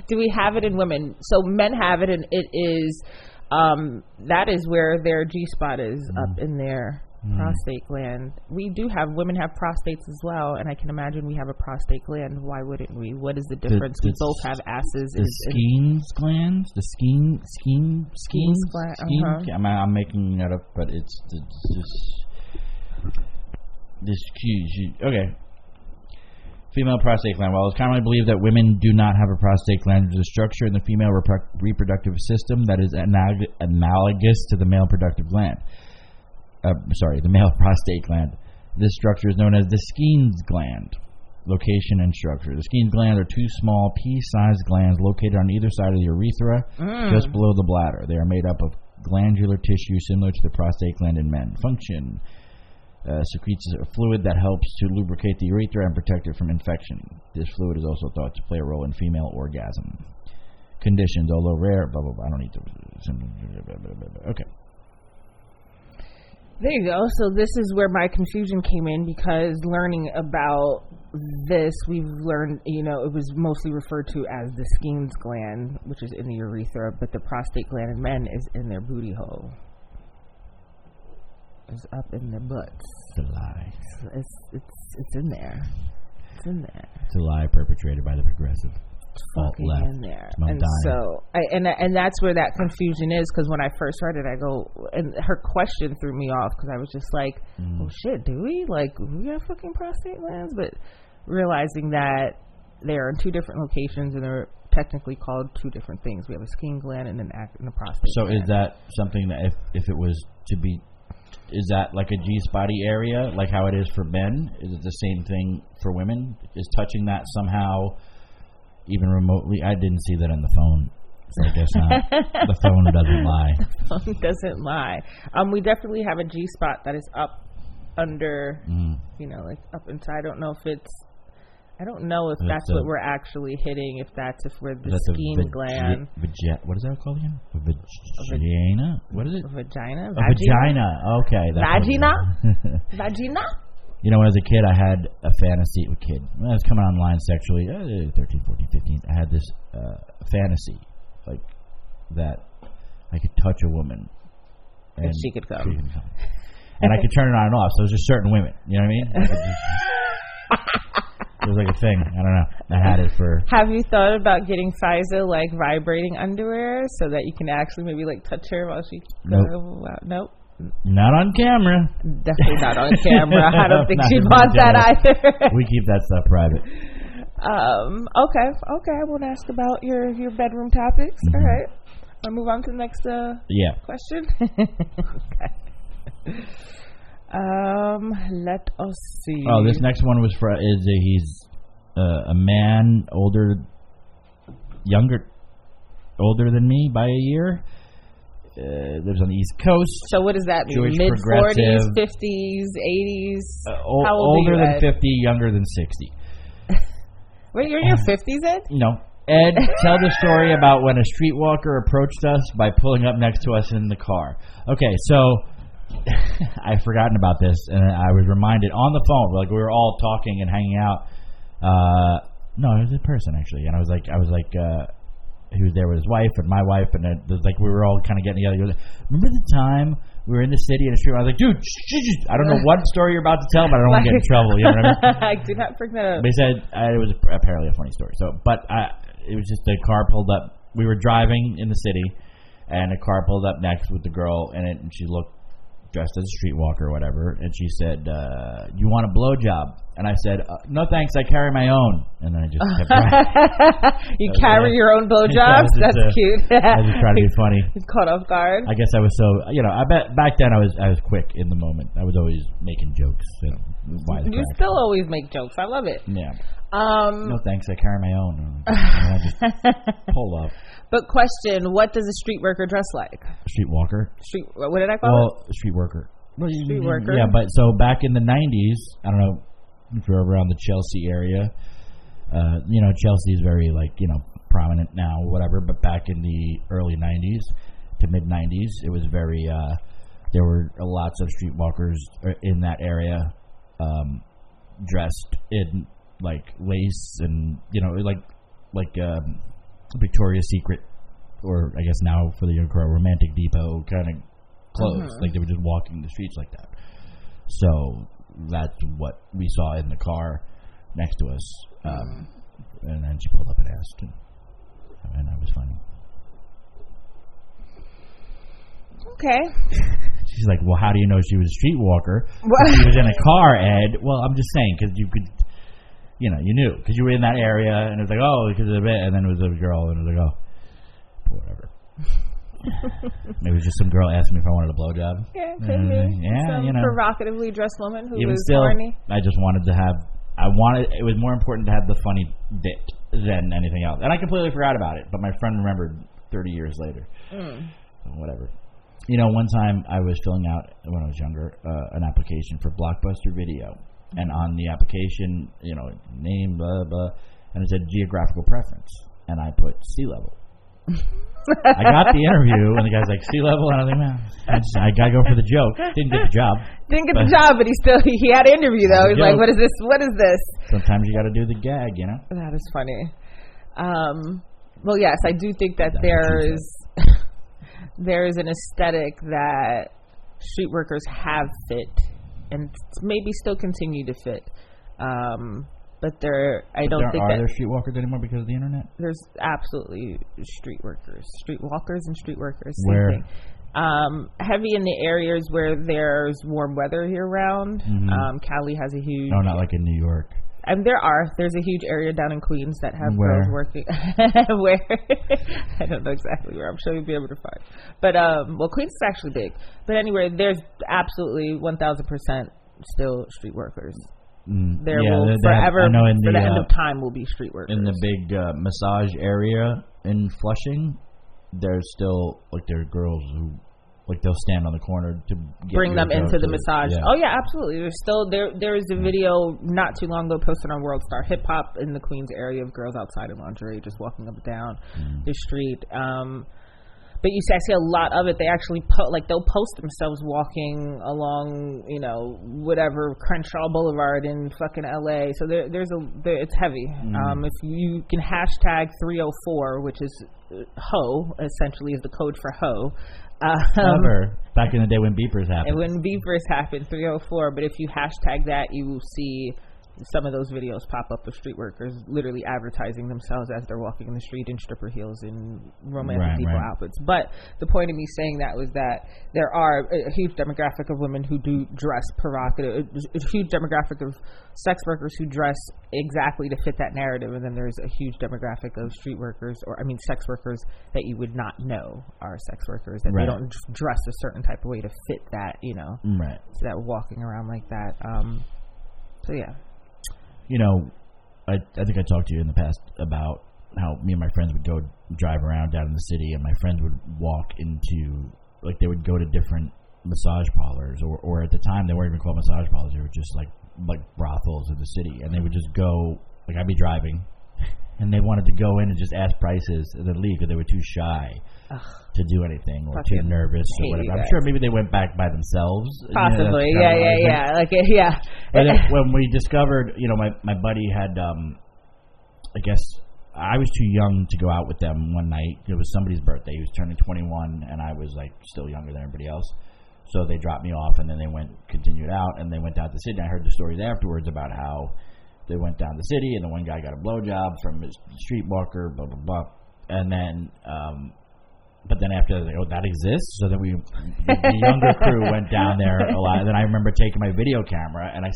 Do we have it in women? So men have it, and it is, that is where their G-spot is, up in their prostate gland. Women have prostates as well, and I can imagine we have a prostate gland. Why wouldn't we? What is the difference? We both have asses. The Skene's glands? The Skene's gland? Uh-huh. I'm making that up, but it's this okay. Female prostate gland. While it's commonly believed that women do not have a prostate gland, there's a structure in the female reproductive system that is analogous to the male productive gland. The male prostate gland. This structure is known as the Skene's gland. Location and structure. The Skene's glands are two small pea-sized glands located on either side of the urethra, just below the bladder. They are made up of glandular tissue similar to the prostate gland in men. Function. Secretes a fluid that helps to lubricate the urethra and protect it from infection. This fluid is also thought to play a role in female orgasm. Conditions, although rare, blah, blah, blah. I don't need to... Okay. There you go. So this is where my confusion came in, because learning about this, we've learned, it was mostly referred to as the Skene's gland, which is in the urethra, but the prostate gland in men is in their booty hole. It's up in their butts. It's a lie. It's in there. It's in there. It's a lie perpetrated by the progressive. fucking left. in there. And so and that's where that confusion is, because when I first heard it, I go, and her question threw me off, because I was just like, oh shit, do we have fucking prostate glands? But realizing that they're in two different locations and they're technically called two different things. We have a Skene gland and a prostate gland. Is that something that if it was to be, is that like a G-spotty area, like how it is for men? Is it the same thing for women? Is touching that somehow even remotely? I didn't see that on the phone, so I guess not. The phone doesn't lie. The phone doesn't lie. We definitely have a G-spot that is up under, like up inside. I don't know if that's what we're actually hitting, if we're the Skene gland. What is that called again? A vagina? What is it? Vagina? A vagina. Okay. Vagina? Vagina? You know, when I was a kid, I had a fantasy. When I was coming online sexually, 13, 14, 15, I had this fantasy, like, that I could touch a woman. And she could come. And I could turn it on and off, so it was just certain women. You know what I mean? It was like a thing. I don't know. I had it for... Have you thought about getting Fiza, like, vibrating underwear so that you can actually maybe, like, touch her while she... Nope. Not on camera. Definitely not on camera. I don't think she'd want that either. We keep that stuff private. Okay. I won't ask about your bedroom topics. All right. I'll move on to the next question. Okay. Let us see. Oh, this next one was he's a man older than me by a year. Lives on the East Coast. So what does that mean? Jewish, mid-40s, 50s, 80s? How old older are you, than 50, younger than 60. Wait, you're in your 50s, Ed? No. Ed, tell the story about when a streetwalker approached us by pulling up next to us in the car. Okay, so I've forgotten about this, and I was reminded on the phone, like we were all talking and hanging out. No, it was a person actually, and I was like, he was there with his wife and my wife, and it was like we were all kind of getting together. He was like, remember the time we were in the city in the street? I was like, dude, I don't know what story you're about to tell, but I don't want to get in trouble. You know what I mean? I do not bring that up. They said it was apparently a funny story. So, but it was just the car pulled up. We were driving in the city, and a car pulled up next with the girl in it, and she looked dressed as a streetwalker or whatever, and she said, you want a blowjob? And I said, no thanks, I carry my own. And then I just kept driving. You carry your own blowjobs? That's cute. I was just trying to be funny. He's caught off guard. I guess I was so, I bet back then I was quick in the moment. I was always making jokes. You still always make jokes. I love it. Yeah. No thanks, I carry my own. And I just pull up. But question, what does a street worker dress like? Streetwalker. What did I call it? Street worker. Street worker. Yeah, but so back in the 90s, I don't know if you're around the Chelsea area. Chelsea is very prominent now, whatever. But back in the early 90s to mid 90s, it was very. There were lots of streetwalkers in that area, dressed in like lace and Victoria's Secret, or I guess now for the younger crowd, Romantic Depot kind of clothes. Like they were just walking the streets like that. So that's what we saw in the car next to us. And then she pulled up and asked, and that was funny. Okay. She's like, well, how do you know she was a streetwalker? She was in a car, Ed. Well, I'm just saying, because you could... you knew because you were in that area, and it was like, oh, because of it, and then it was a girl, and it was like, oh, whatever. Maybe it was just some girl asking me if I wanted a blowjob. Yeah, could be. Yeah, some provocatively dressed woman who even was still, horny. I just wanted to have. It was more important to have the funny bit than anything else, and I completely forgot about it. But my friend remembered 30 years later. So whatever. One time I was filling out when I was younger an application for Blockbuster Video. And on the application, name, blah, blah, and it said geographical preference. And I put sea level. I got the interview, and the guy's like, sea level? And I was like, man, I got to go for the joke. Didn't get the job. But he had an interview, though. He's like, what is this? What is this? Sometimes you got to do the gag, That is funny. Well, yes, I do think that there is an aesthetic that street workers have fit and maybe still continue to fit. but I don't think are there streetwalkers anymore because of the internet? There's absolutely streetwalkers and street workers. Where? Same thing. Heavy in the areas where there's warm weather year round. Cali has a huge. No, not like in New York. And there's a huge area down in Queens that have where? girls working. Where? I don't know exactly where. I'm sure you'll be able to find. But Queens is actually big. But anyway, there's absolutely 1,000% still street workers. There will forever, I know for the end of time, will be street workers. In the big massage area in Flushing, there's still there are girls who they'll stand on the corner to bring them into the massage. Yeah. Oh yeah, absolutely. There's still there is a video not too long ago posted on World Star Hip Hop in the Queens area of girls outside in lingerie just walking up and down the street. But you see, I see a lot of it. They actually they'll post themselves walking along, whatever Crenshaw Boulevard in fucking LA. So it's heavy. If you can hashtag 304, which is hoe, essentially is the code for hoe. Back in the day when beepers happened. When beepers happened, 304. But if you hashtag that, you will see some of those videos pop up of street workers literally advertising themselves as they're walking in the street in stripper heels and romantic depot outfits. But the point of me saying that was that there are a huge demographic of women who do dress provocative, a huge demographic of sex workers who dress exactly to fit that narrative, and then there's a huge demographic of sex workers that you would not know are sex workers, that they don't dress a certain type of way to fit that, so that walking around like that. So yeah. I think I talked to you in the past about how me and my friends would go drive around down in the city, and my friends would walk into, they would go to different massage parlors, or at the time they weren't even called massage parlors, they were just like brothels in the city, and they would just go, I'd be driving, and they wanted to go in and just ask prices and then leave because they were too shy to do anything or too nervous or whatever. I'm sure maybe they went back by themselves. Possibly, yeah. But then when we discovered, my buddy had, I guess I was too young to go out with them one night. It was somebody's birthday. He was turning 21, and I was still younger than everybody else. So they dropped me off, and then they continued out, and they went down to the city. And I heard the stories afterwards about how they went down the city, and the one guy got a blowjob from his streetwalker, blah blah blah, and then. But then after that exists, so then the younger crew went down there a lot. And then I remember taking my video camera, and I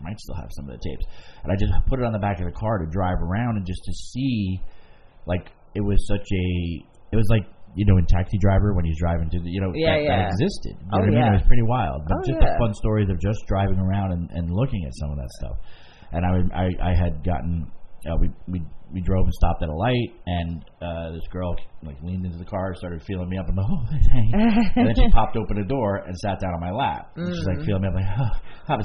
might still have some of the tapes, and I just put it on the back of the car to drive around and just to see, it was like in Taxi Driver when he's driving to that existed. You know what I mean? It was pretty wild, but the fun stories of just driving around and looking at some of that stuff. And I had gotten we drove and stopped at a light, and this girl leaned into the car, started feeling me up, and and then she popped open the door and sat down on my lap. And she's feeling me up,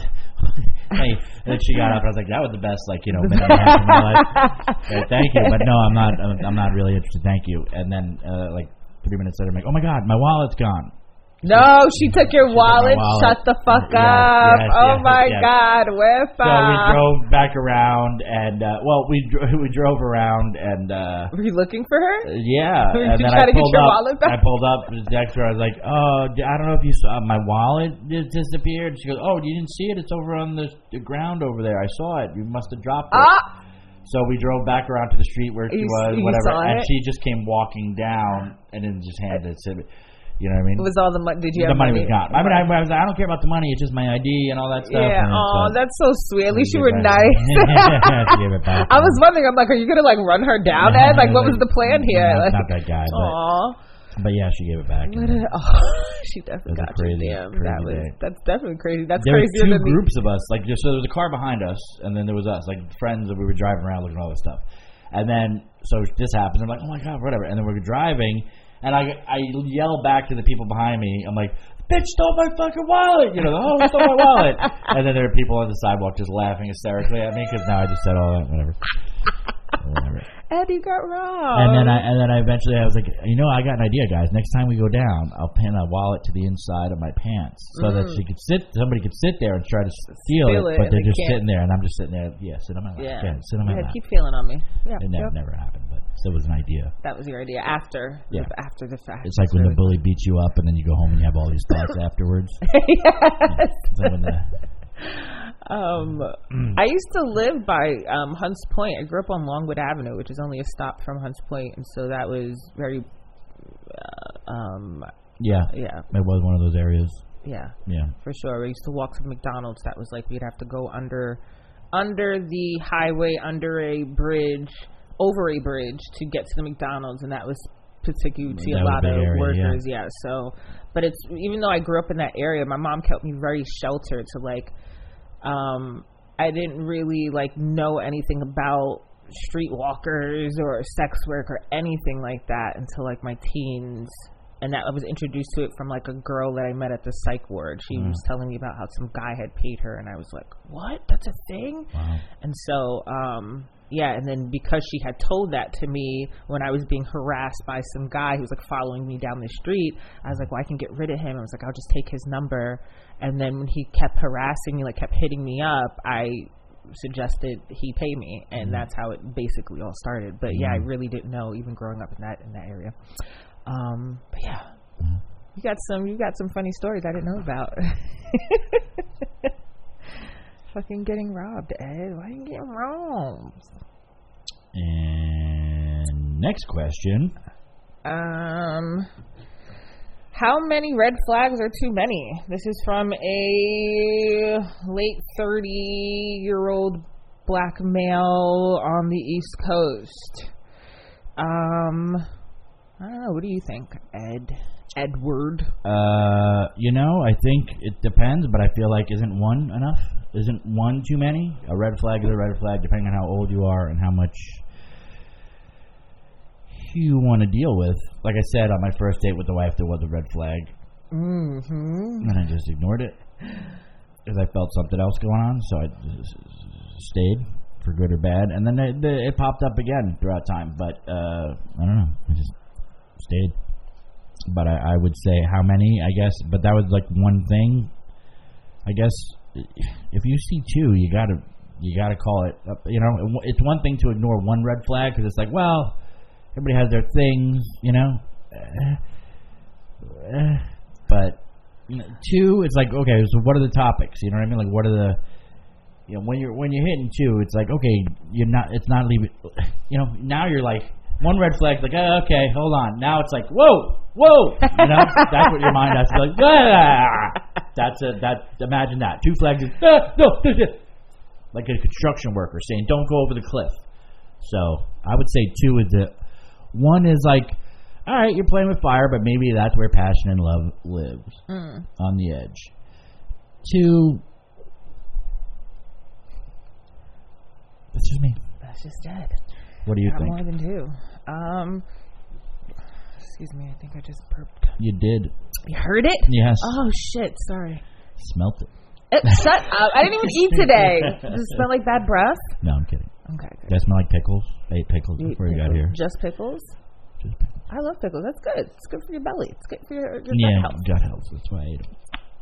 hey. And then she got up, and I was like, that was the best minute and a half of my life. Thank you, but no, I'm not really interested. Thank you. And then 3 minutes later, I'm like, oh my God, my wallet's gone. No, she took your wallet. Shut the fuck up. Oh my God, where So we drove back around, and we drove around, and were you looking for her? Yeah. Did you try to get your wallet back? I pulled up next to her. I was like, oh, I don't know if you saw my wallet disappeared. She goes, oh, you didn't see it? It's over on the ground over there. I saw it. You must have dropped it. So we drove back around to the street where she was, whatever, and she just came walking down and then just handed it to me. You know what I mean? It was all the money. Did you have money? The money was gone. I mean, I was like, I don't care about the money. It's just my ID and all that stuff. Yeah. Oh, that's so sweet. At least you were nice. She gave it back. I was wondering. I'm like, are you gonna run her down, Ed? What was the plan here? Not that guy. But yeah, she gave it back. She definitely got crazy, you. Damn, crazy that's definitely crazy. That's there crazier were than two groups of us. So there was a car behind us, and then there was us, friends that we were driving around looking at all this stuff. And then so this happens. I'm like, oh my God, whatever. And then we're driving. And I yell back to the people behind me. I'm like, bitch stole my fucking wallet. Stole my wallet. And then there are people on the sidewalk just laughing hysterically at me because now I just said all that, whatever. Ed, you got wrong. And then I eventually I was like, I got an idea, guys. Next time we go down, I'll pin a wallet to the inside of my pants so that somebody could sit there and try to steal it, but they're just sitting there, and I'm just sitting there. Yeah, sit on my lap. Yeah, sit on my lap. Keep feeling on me. Yeah, it never happened, but still was an idea. That was your idea after the fact. It's like when the bully beats you up, and then you go home and you have all these thoughts afterwards. Yes. It's like when I used to live by Hunts Point. I grew up on Longwood Avenue, which is only a stop from Hunts Point, and so that was very yeah, it was one of those areas. Yeah, yeah, for sure. I used to walk to McDonald's. That was like we'd have to go under the highway, under a bridge, over a bridge to get to the McDonald's, and that was particular to a lot of area, workers. Yeah. So, but it's, even though I grew up in that area, my mom kept me very sheltered. So like, I didn't really like know anything about streetwalkers or sex work or anything like that until like my teens. And that I was introduced to it from like a girl that I met at the psych ward. She was telling me about how some guy had paid her, and I was like, "What? That's a thing?" Wow. And so, yeah. And then because she had told that to me when I was being harassed by some guy who was like following me down the street, I was like, "Well, I can get rid of him." I was like, "I'll just take his number." And then when he kept harassing me, like kept hitting me up, I suggested he pay me, and that's how it basically all started. But yeah, I really didn't know, even growing up in that area. But yeah, you got some funny stories I didn't know about. Fucking getting robbed, Ed. Why are you getting robbed? And next question. How many red flags are too many? This is from a late 30-year-old black male on the East Coast. I don't know. What do you think, Edward? I think it depends, but I feel like isn't one enough? Isn't one too many? A red flag is a red flag, depending on how old you are and how much you want to deal with. Like I said, on my first date with the wife, there was a red flag. Mm-hmm. And I just ignored it because I felt something else going on, so I just stayed, for good or bad. And then it popped up again throughout time, but I don't know. I just stayed. But I would say how many, I guess, but that was like one thing. I guess if you see two, you gotta call it up. It's one thing to ignore one red flag because it's like, well, everybody has their things, but two, it's like, okay, so what are the topics? You know what I mean? Like, what are the, when you're hitting two, it's like, okay, it's not leaving, now you're like, one red flag, like, okay, hold on. Now it's like, whoa, that's what your mind has to be like, imagine that. Two flags is, no, like a construction worker saying, don't go over the cliff. So I would say two is one is like, all right, you're playing with fire, but maybe that's where passion and love lives, on the edge. Two, that's just me. That's just dead. What do you think? More than two. Excuse me, I think I just burped. You did. You heard it? Yes. Oh, shit, sorry. Smelt it. Shut up. I didn't even eat today. Does it smell like bad breath? No, I'm kidding. Okay. Does that smell like pickles? I ate pickles before you got here. Just pickles? Just pickles. I love pickles. That's good. It's good for your belly. It's good for your gut health. Gut health. That's why I ate them.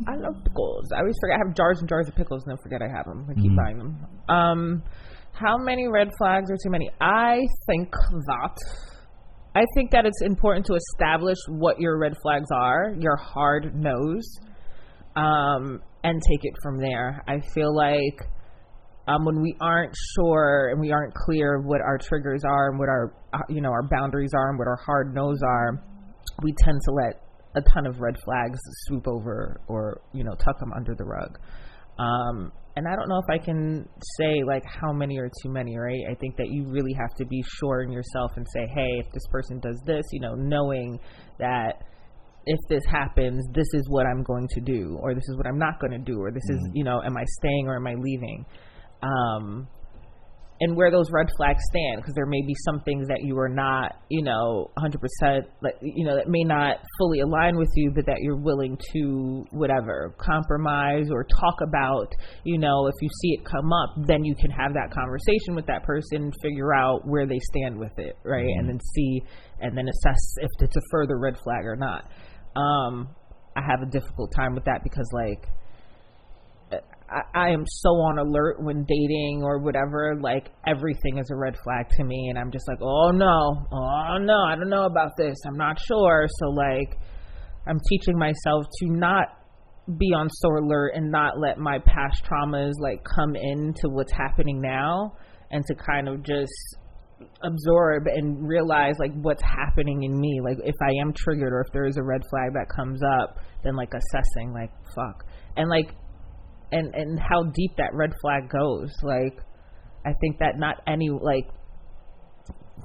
I love pickles. I always forget. I have jars and jars of pickles and then forget I have them. I keep buying them. How many red flags are too many? I think that it's important to establish what your red flags are, your hard nose, and take it from there. I feel like when we aren't sure and we aren't clear of what our triggers are and what our our boundaries are and what our hard nose are, we tend to let a ton of red flags swoop over or tuck them under the rug. And I don't know if I can say like how many are too many, right? I think that you really have to be sure in yourself and say, hey, if this person does this, knowing that if this happens, this is what I'm going to do, or this is what I'm not going to do, or this is, am I staying or am I leaving? And where those red flags stand, because there may be some things that you are not, 100%, that may not fully align with you, but that you're willing to whatever compromise or talk about. If you see it come up, then you can have that conversation with that person, figure out where they stand with it, right? And then see, and then assess if it's a further red flag or not. I have a difficult time with that because I am so on alert when dating or whatever, like everything is a red flag to me, and I'm just like, oh no, I don't know about this, I'm not sure. So like I'm teaching myself to not be on so alert and not let my past traumas like come into what's happening now, and to kind of just absorb and realize like what's happening in me. Like if I am triggered or if there is a red flag that comes up, then like assessing like fuck, and like and how deep that red flag goes. Like I think that not any, like,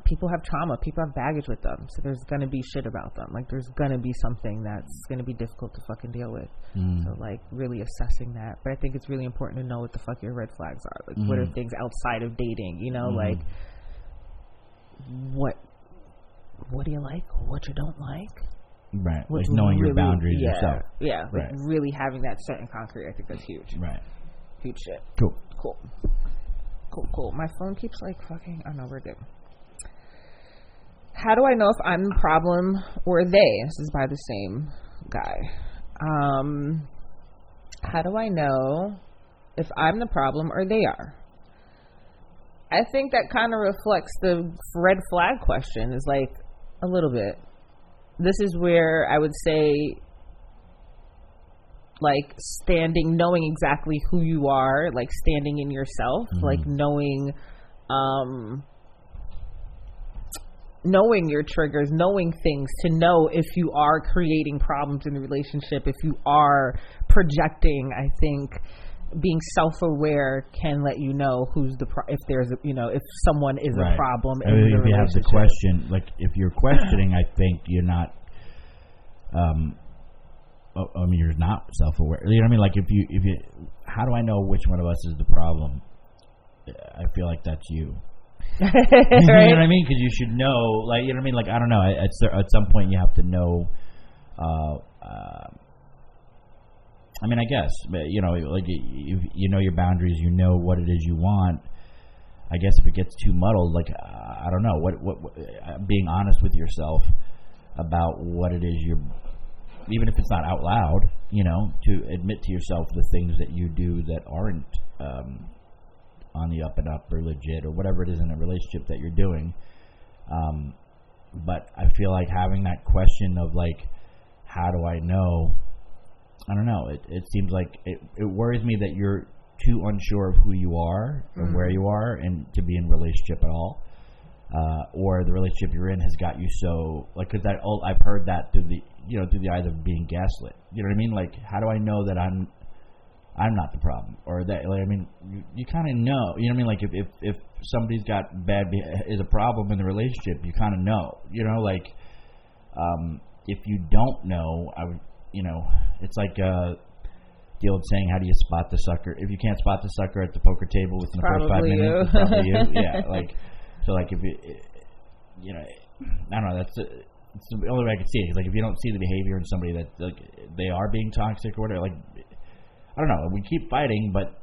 people have trauma, people have baggage with them, so there's gonna be shit about them. Like there's gonna be something that's gonna be difficult to fucking deal with. So like really assessing that. But I think it's really important to know what the fuck your red flags are. Like what are things outside of dating, you know, like what do you like, what you don't like, right? Like knowing really, your boundaries yourself. Yeah, right. Like really having that set in concrete. I think that's huge. Right. Huge shit. Cool. My phone keeps like fucking. Oh no, we're good. How do I know if I'm the problem or they? This is by the same guy. How do I know if I'm the problem or they are? I think that kind of reflects the red flag question, is like a little bit. This is where I would say, like, knowing exactly who you are, like standing in yourself, like knowing your triggers, knowing things, to know if you are creating problems in the relationship, if you are projecting. I think being self-aware can let you know who's if there's a, if someone is a problem in the relationship. If you have the question, like if you're questioning, I think you're not you're not self-aware. You know what I mean? Like if you how do I know which one of us is the problem? I feel like that's you. Right? You know what I mean? Because you should know, like, you know what I mean? Like, I don't know. At some point, you have to know. I mean, I guess, but like you know your boundaries, you know what it is you want. I guess if it gets too muddled, like I don't know, what being honest with yourself about what it is you're, even if it's not out loud, to admit to yourself the things that you do that aren't on the up and up or legit or whatever it is in a relationship that you're doing. But I feel like having that question of like, how do I know? I don't know. It seems like it worries me that you're too unsure of who you are or where you are and to be in a relationship at all. Or the relationship you're in has got you so, like, cause I've heard that through the eyes of being gaslit. You know what I mean? Like, how do I know that I'm not the problem, or that, like, I mean, you kind of know, you know what I mean? Like if somebody's got is a problem in the relationship, you kind of know, like, if you don't know, it's like, the old saying, how do you spot the sucker? If you can't spot the sucker at the poker table within the first 5 minutes, it's probably you. Yeah. Like, so like if you, I don't know, it's the only way I can see it. It's like if you don't see the behavior in somebody that, like, they are being toxic or whatever, like, I don't know, we keep fighting, but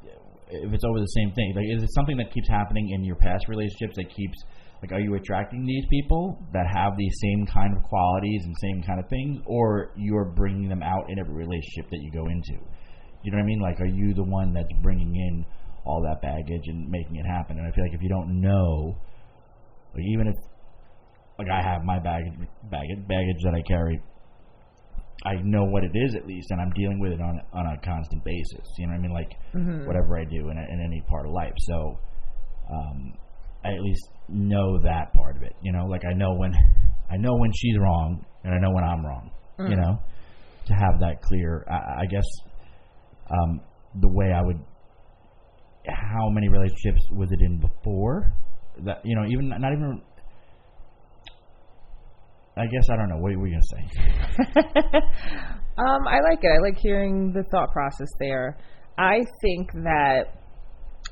if it's over the same thing, like, is it something that keeps happening in your past relationships that keeps, like, are you attracting these people that have these same kind of qualities and same kind of things, or you're bringing them out in every relationship that you go into? You know what I mean? Like, are you the one that's bringing in all that baggage and making it happen? And I feel like if you don't know, like, even if, like, I have my baggage that I carry, I know what it is at least, and I'm dealing with it on a constant basis. You know what I mean? Like, whatever I do in any part of life. So, I at least know that part of it. Like, I know when she's wrong, and I know when I'm wrong. To have that clear. I guess the way I would. How many relationships was it in before? That even not even. I guess I don't know. What were you gonna say? I like it. I like hearing the thought process there. I think that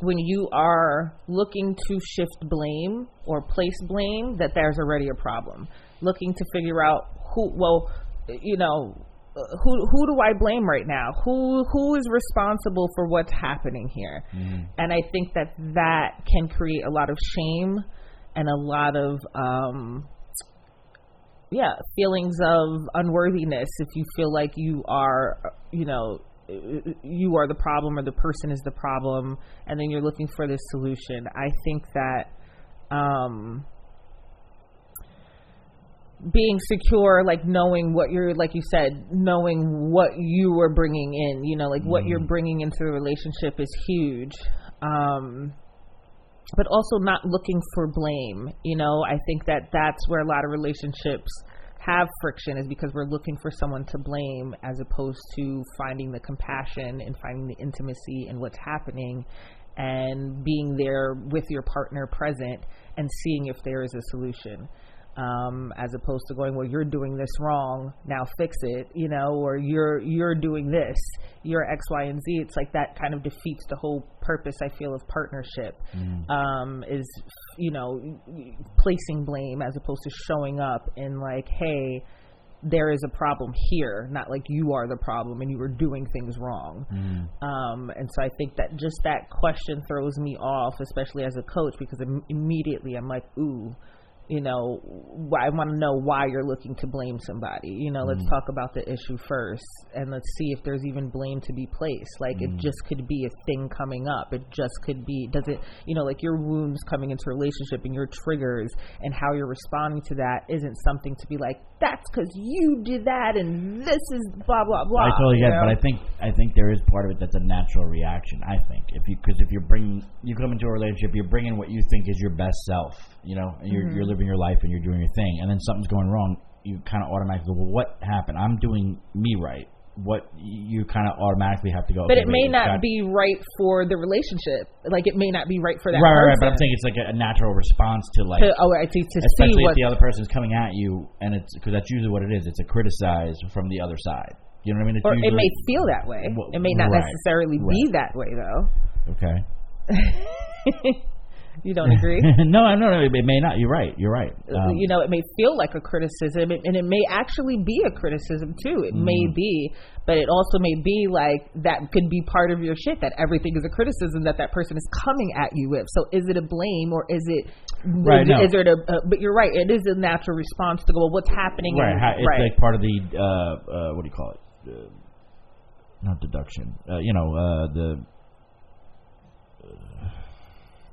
when you are looking to shift blame or place blame, that there's already a problem. Looking to figure out who do I blame right now? Who is responsible for what's happening here? And I think that can create a lot of shame and a lot of feelings of unworthiness if you feel like you are, you are the problem or the person is the problem, and then you're looking for this solution. I think that being secure, like knowing what you're, like you said, knowing what you were bringing in, you know, like what you're bringing into the relationship is huge. But also not looking for blame. You know, I think that's where a lot of relationships have friction, is because we're looking for someone to blame as opposed to finding the compassion and finding the intimacy in what's happening and being there with your partner present and seeing if there is a solution. As opposed to going, well, you're doing this wrong, now fix it, you know, or you're doing this, you're X, Y, and Z. It's like that kind of defeats the whole purpose, I feel, of partnership, is, you know, placing blame as opposed to showing up and like, hey, there is a problem here, not like you are the problem and you were doing things wrong. And so I think that just that question throws me off, especially as a coach, because immediately I'm like, ooh, you know, I want to know why you're looking to blame somebody. You know, let's talk about the issue first, and let's see if there's even blame to be placed. Like, it just could be a thing coming up. It just could be, does it, you know, like your wounds coming into a relationship and your triggers and how you're responding to that isn't something to be like, that's because you did that and this is blah, blah, blah. I totally get it, but I think there is part of it that's a natural reaction, I think. You come into a relationship, you're bringing what you think is your best self, you know, and you're living your life and you're doing your thing, and then something's going wrong, you kind of automatically go, well, what happened? I'm doing me right. What you kind of automatically have to go. But it may not be right for the relationship. Like, it may not be right for that person. Right. But I'm saying it's like a natural response to like. Especially if the other person's coming at you, and it's because that's usually what it is. It's a criticize from the other side. You know what I mean? Or it may feel that way. It may not necessarily be that way, though. Okay. You don't agree? No, it may not. You're right. You know, it may feel like a criticism, and it may actually be a criticism too. It may be, but it also may be like that could be part of your shit, that everything is a criticism that person is coming at you with. So is it a blame, or is it? Right. Is it but you're right. It is a natural response to go, well, what's happening? Right. It's like part of the what do you call it? Not deduction. The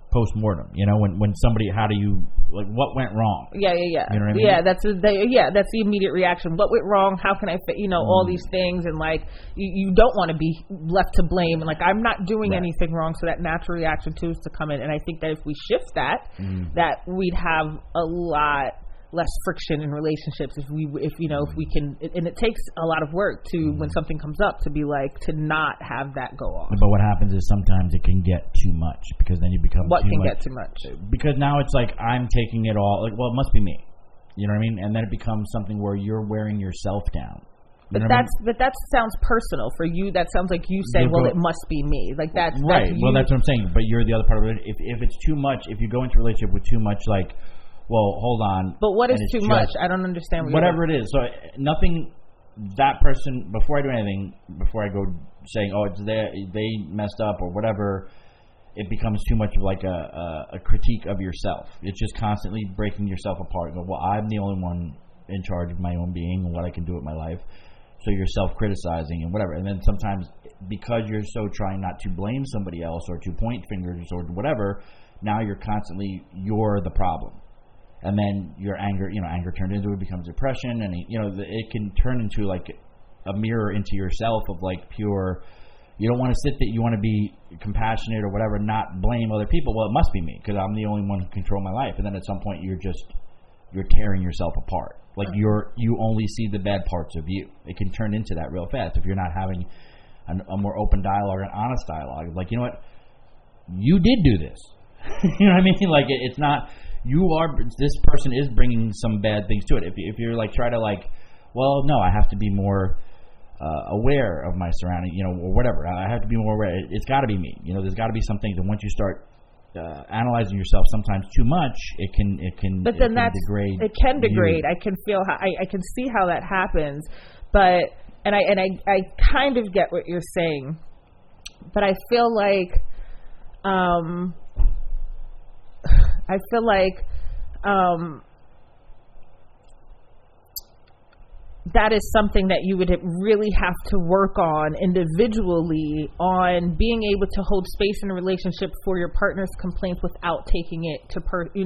post-mortem, you know, when somebody, how do you, like, what went wrong? Yeah. You know what I mean? Yeah, that's the immediate reaction. What went wrong? How can I fit, you know, all these things, and like, you don't want to be left to blame, and like, I'm not doing anything wrong, so that natural reaction too is to come in, and I think that if we shift that, that we'd have a lot less friction in relationships if we can, and it takes a lot of work to when something comes up to be like, to not have that go off. But what happens is sometimes it can get too much, because then you become get too much, because now it's like, I'm taking it all, like, well, it must be me, you know what I mean? And then it becomes something where you're wearing yourself down. But that sounds personal for you. That sounds like you saying, well, it must be me. Like, that's right. Well, that's what I'm saying. But you're the other part of it. If it's too much, if you go into a relationship with too much, like, well, hold on. But what is too much? I don't understand. Whatever it is. So nothing, that person, before I do anything, before I go saying, oh, it's they messed up or whatever, it becomes too much of like a critique of yourself. It's just constantly breaking yourself apart. You go, well, I'm the only one in charge of my own being and what I can do with my life. So you're self-criticizing and whatever. And then sometimes, because you're so trying not to blame somebody else or to point fingers or whatever, now you're the problem. And then your anger turned into it becomes depression, and it can turn into like a mirror into yourself of like pure. You don't want to sit there. You want to be compassionate or whatever, not blame other people. Well, it must be me because I'm the only one who control my life. And then at some point you're tearing yourself apart. Like you only see the bad parts of you. It can turn into that real fast if you're not having a more open dialogue, an honest dialogue. Like, you know what, you did do this. You know what I mean? Like, it's not. This person is bringing some bad things to it. If you're like, try to like, well, no, I have to be more aware of my surroundings, or whatever. I have to be more aware. It's got to be me. There's got to be some things. And once you start analyzing yourself, sometimes too much, it can. But then degrade. It can degrade. I can feel how I can see how that happens. But I kind of get what you're saying. But I feel like. that is something that you would really have to work on individually, on being able to hold space in a relationship for your partner's complaints without taking it to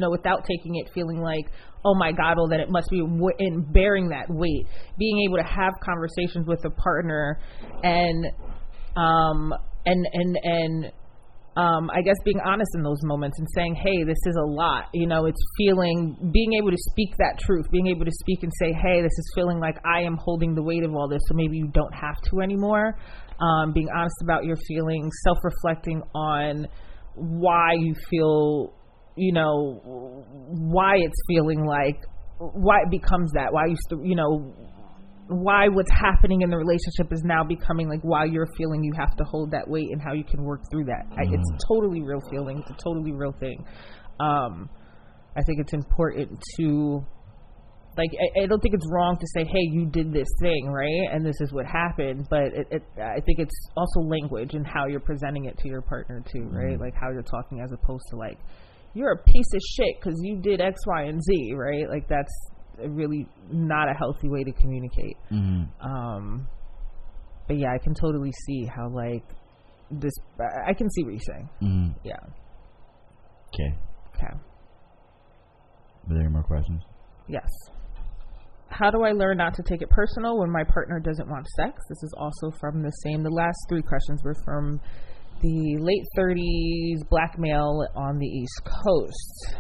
without taking it feeling like, oh my God, well then it must be, in bearing that weight, being able to have conversations with a partner and I guess being honest in those moments and saying, hey, this is a lot, it's being able to speak that truth, being able to speak and say, hey, this is feeling like I am holding the weight of all this, so maybe you don't have to anymore. Being honest about your feelings, self-reflecting on why you feel, why it's feeling like, why it becomes that, why why what's happening in the relationship is now becoming like why you're feeling you have to hold that weight, and how you can work through that. It's a totally real feeling. It's a totally real thing. I think it's important to, like, I don't think it's wrong to say, hey, you did this thing, right? And this is what happened. But I think it's also language and how you're presenting it to your partner too, right? Like how you're talking, as opposed to like, you're a piece of shit because you did X, Y, and Z, right? Like that's really not a healthy way to communicate. But yeah, I can totally see how like this, I can see what you're saying. Yeah. Okay. Are there any more questions? Yes. How do I learn not to take it personal when my partner doesn't want sex? This is also from the last 3 questions were from the late 30s black male on the East Coast.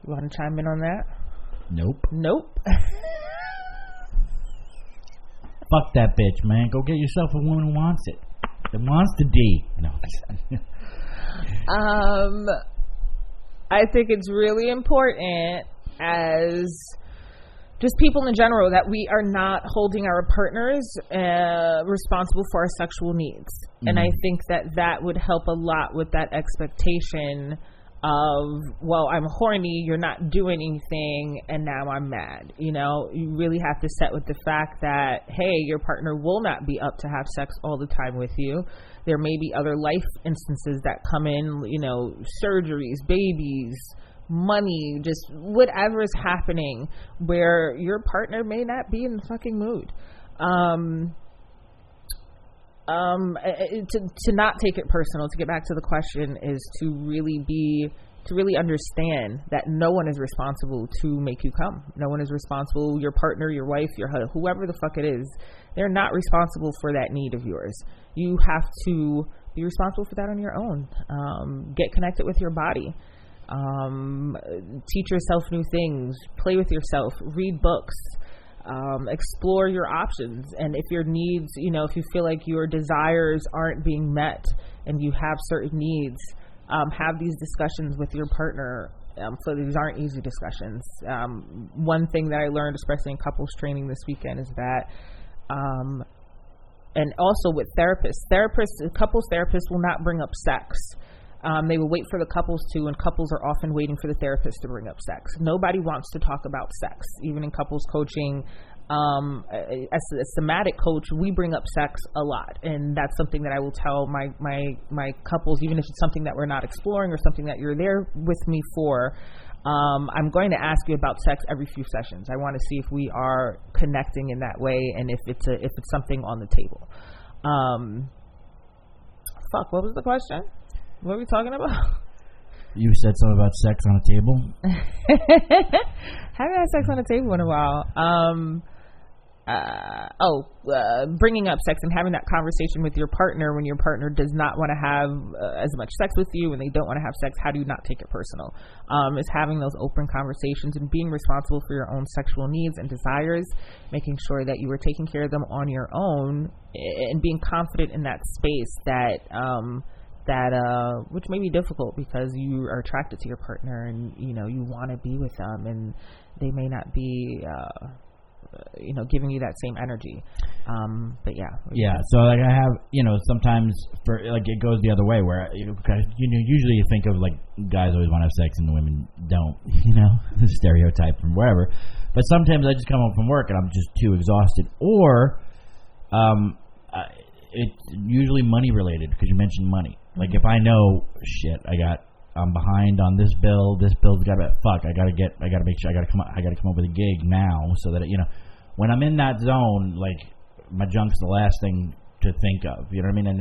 You want to chime in on that? Nope. Fuck that bitch, man. Go get yourself a woman who wants it. That wants the D. No. I think it's really important, as just people in general, that we are not holding our partners responsible for our sexual needs. And I think that would help a lot with that expectation of, well, I'm horny, you're not doing anything, and now I'm mad. You really have to set with the fact that, hey, your partner will not be up to have sex all the time with you. There may be other life instances that come in, surgeries, babies, money, just whatever is happening where your partner may not be in the fucking mood. To not take it personal, to get back to the question, is to really understand that no one is responsible to make you come. No one is responsible. Your partner, your wife, your husband, whoever the fuck it is, they're not responsible for that need of yours. You have to be responsible for that on your own. Get connected with your body. Teach yourself new things. Play with yourself. Read books. Explore your options. And if your needs, if you feel like your desires aren't being met and you have certain needs, have these discussions with your partner. So these aren't easy discussions. One thing that I learned, especially in couples training this weekend, is that, and also with couples therapists will not bring up sex. They will wait for the couples to, and couples are often waiting for the therapist to bring up sex. Nobody wants to talk about sex. Even in couples coaching, as a somatic coach, we bring up sex a lot. And that's something that I will tell my couples, even if it's something that we're not exploring or something that you're there with me for. I'm going to ask you about sex every few sessions. I want to see if we are connecting in that way, and if it's something on the table. What was the question? What are we talking about? You said something about sex on a table. Haven't had sex on a table in a while. Bringing up sex and having that conversation with your partner when your partner does not want to have as much sex with you, and they don't want to have sex. How do you not take it personal? Is having those open conversations and being responsible for your own sexual needs and desires, making sure that you are taking care of them on your own, and being confident in that space that which may be difficult because you are attracted to your partner and you want to be with them, and they may not be giving you that same energy. But yeah. So like I have, sometimes for like it goes the other way where usually you think of like guys always want to have sex and the women don't, the stereotype from wherever. But sometimes I just come home from work and I'm just too exhausted, or it's usually money related, because you mentioned money. Like if I know, shit, I got I'm behind on this bill. This bill's got to fuck. I gotta make sure I gotta come up with a gig now so that when I'm in that zone, like my junk's the last thing to think of. You know what I mean? And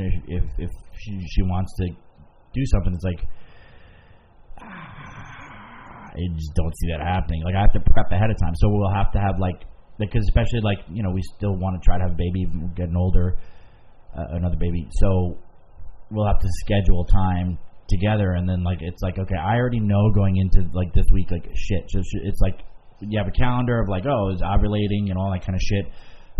if she wants to do something, it's like I just don't see that happening. Like I have to prep ahead of time, so we'll have to have because especially we still want to try to have a baby, we're getting older, another baby, so we'll have to schedule time together, and then it's okay, I already know going into this week shit. So it's you have a calendar of it's ovulating and all that kind of shit.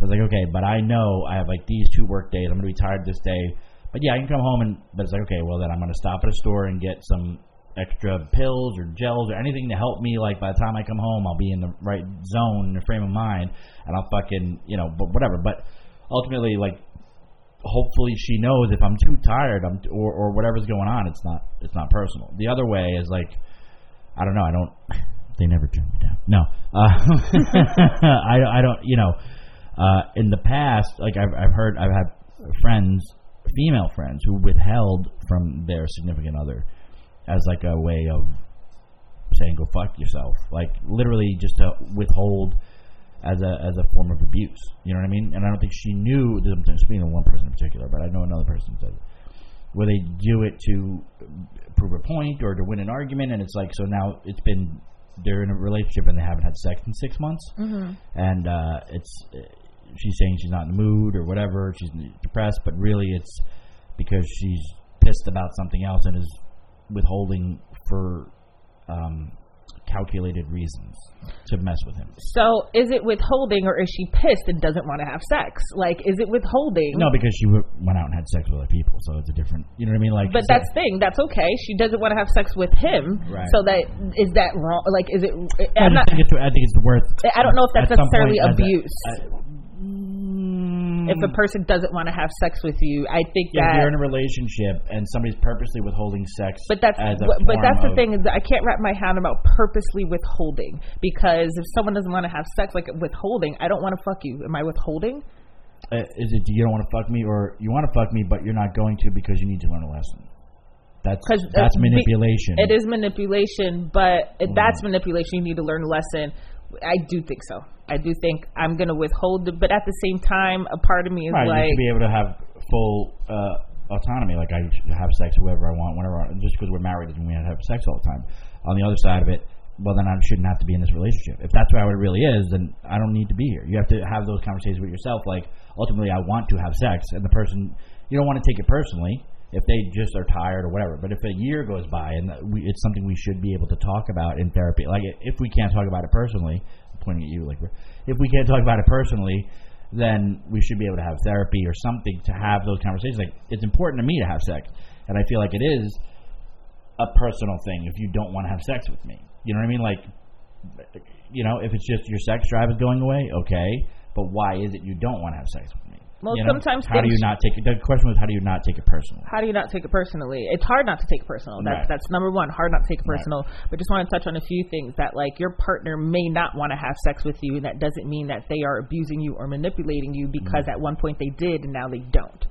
So it's okay, but I know I have these 2 work days. I'm gonna be tired this day, but yeah, I can come home but it's okay. Well, then I'm gonna stop at a store and get some extra pills or gels or anything to help me. By the time I come home, I'll be in the right zone, the frame of mind, and I'll fucking but whatever. But ultimately, hopefully she knows if I'm too tired, or whatever's going on, it's not personal. The other way is I don't know. They never turn me down. No, I don't. In the past, I've had friends, female friends, who withheld from their significant other as a way of saying go fuck yourself, literally just to withhold as a form of abuse. You know what I mean? And I don't think she knew. I'm speaking of one person in particular, but I know another person who does it, where they do it to prove a point or to win an argument, and it's so now they're in a relationship and they haven't had sex in 6 months, and she's saying she's not in the mood or whatever, she's depressed, but really it's because she's pissed about something else and is withholding for calculated reasons to mess with him. So is it withholding, or is she pissed and doesn't want to have sex? Is it withholding? No, because she went out and had sex with other people, so it's a different, you know what I mean? But that's the thing, that's okay. She doesn't want to have sex with him, right? So is that wrong? Is it? I think it's worth. I don't know if that's necessarily abuse. If a person doesn't want to have sex with you, I think that if you're in a relationship and somebody's purposely withholding sex, but that's the thing, is that I can't wrap my hand about purposely withholding, because if someone doesn't want to have sex, withholding, I don't want to fuck you. Am I withholding? Is it you don't want to fuck me, or you want to fuck me but you're not going to because you need to learn a lesson? That's manipulation. It is manipulation, but if that's manipulation, you need to learn a lesson. I do think so. I do think I'm going to withhold, but at the same time, a part of me is you should be able to have full autonomy. I have sex whoever I want, whenever I want. Just because we're married doesn't mean I have sex all the time. On the other side of it, well, then I shouldn't have to be in this relationship. If that's how it really is, then I don't need to be here. You have to have those conversations with yourself. Ultimately, I want to have sex, and the person, you don't want to take it personally if they just are tired or whatever. But if a year goes by and it's something we should be able to talk about in therapy, if we can't talk about it personally, I'm pointing at you, if we can't talk about it personally, then we should be able to have therapy or something to have those conversations. It's important to me to have sex, and I feel it is a personal thing if you don't want to have sex with me. You know what I mean? If it's just your sex drive is going away, okay, but why is it you don't want to have sex with me? Well, sometimes how do you not take it? The question was, how do you not take it personally? How do you not take it personally? It's hard not to take it personal. That's number one. Hard not to take it personal. Right. But just want to touch on a few things that your partner may not want to have sex with you, and that doesn't mean that they are abusing you or manipulating you, because at one point they did and now they don't.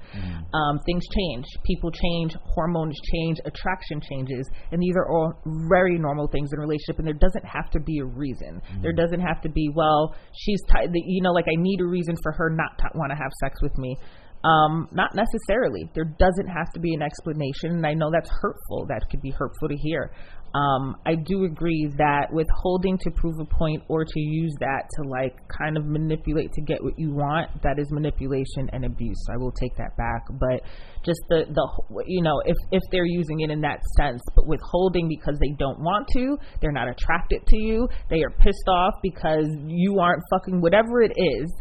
Things change. People change. Hormones change. Attraction changes, and these are all very normal things in a relationship. And there doesn't have to be a reason. There doesn't have to be, well, she's I need a reason for her not to want to have sex with me. Not necessarily. There doesn't have to be an explanation, and I know that's hurtful. That could be hurtful to hear. I do agree that withholding to prove a point, or to use that to kind of manipulate to get what you want, that is manipulation and abuse. I will take that back. But just if they're using it in that sense, but withholding because they don't want to, they're not attracted to you, they are pissed off because you aren't fucking whatever it is.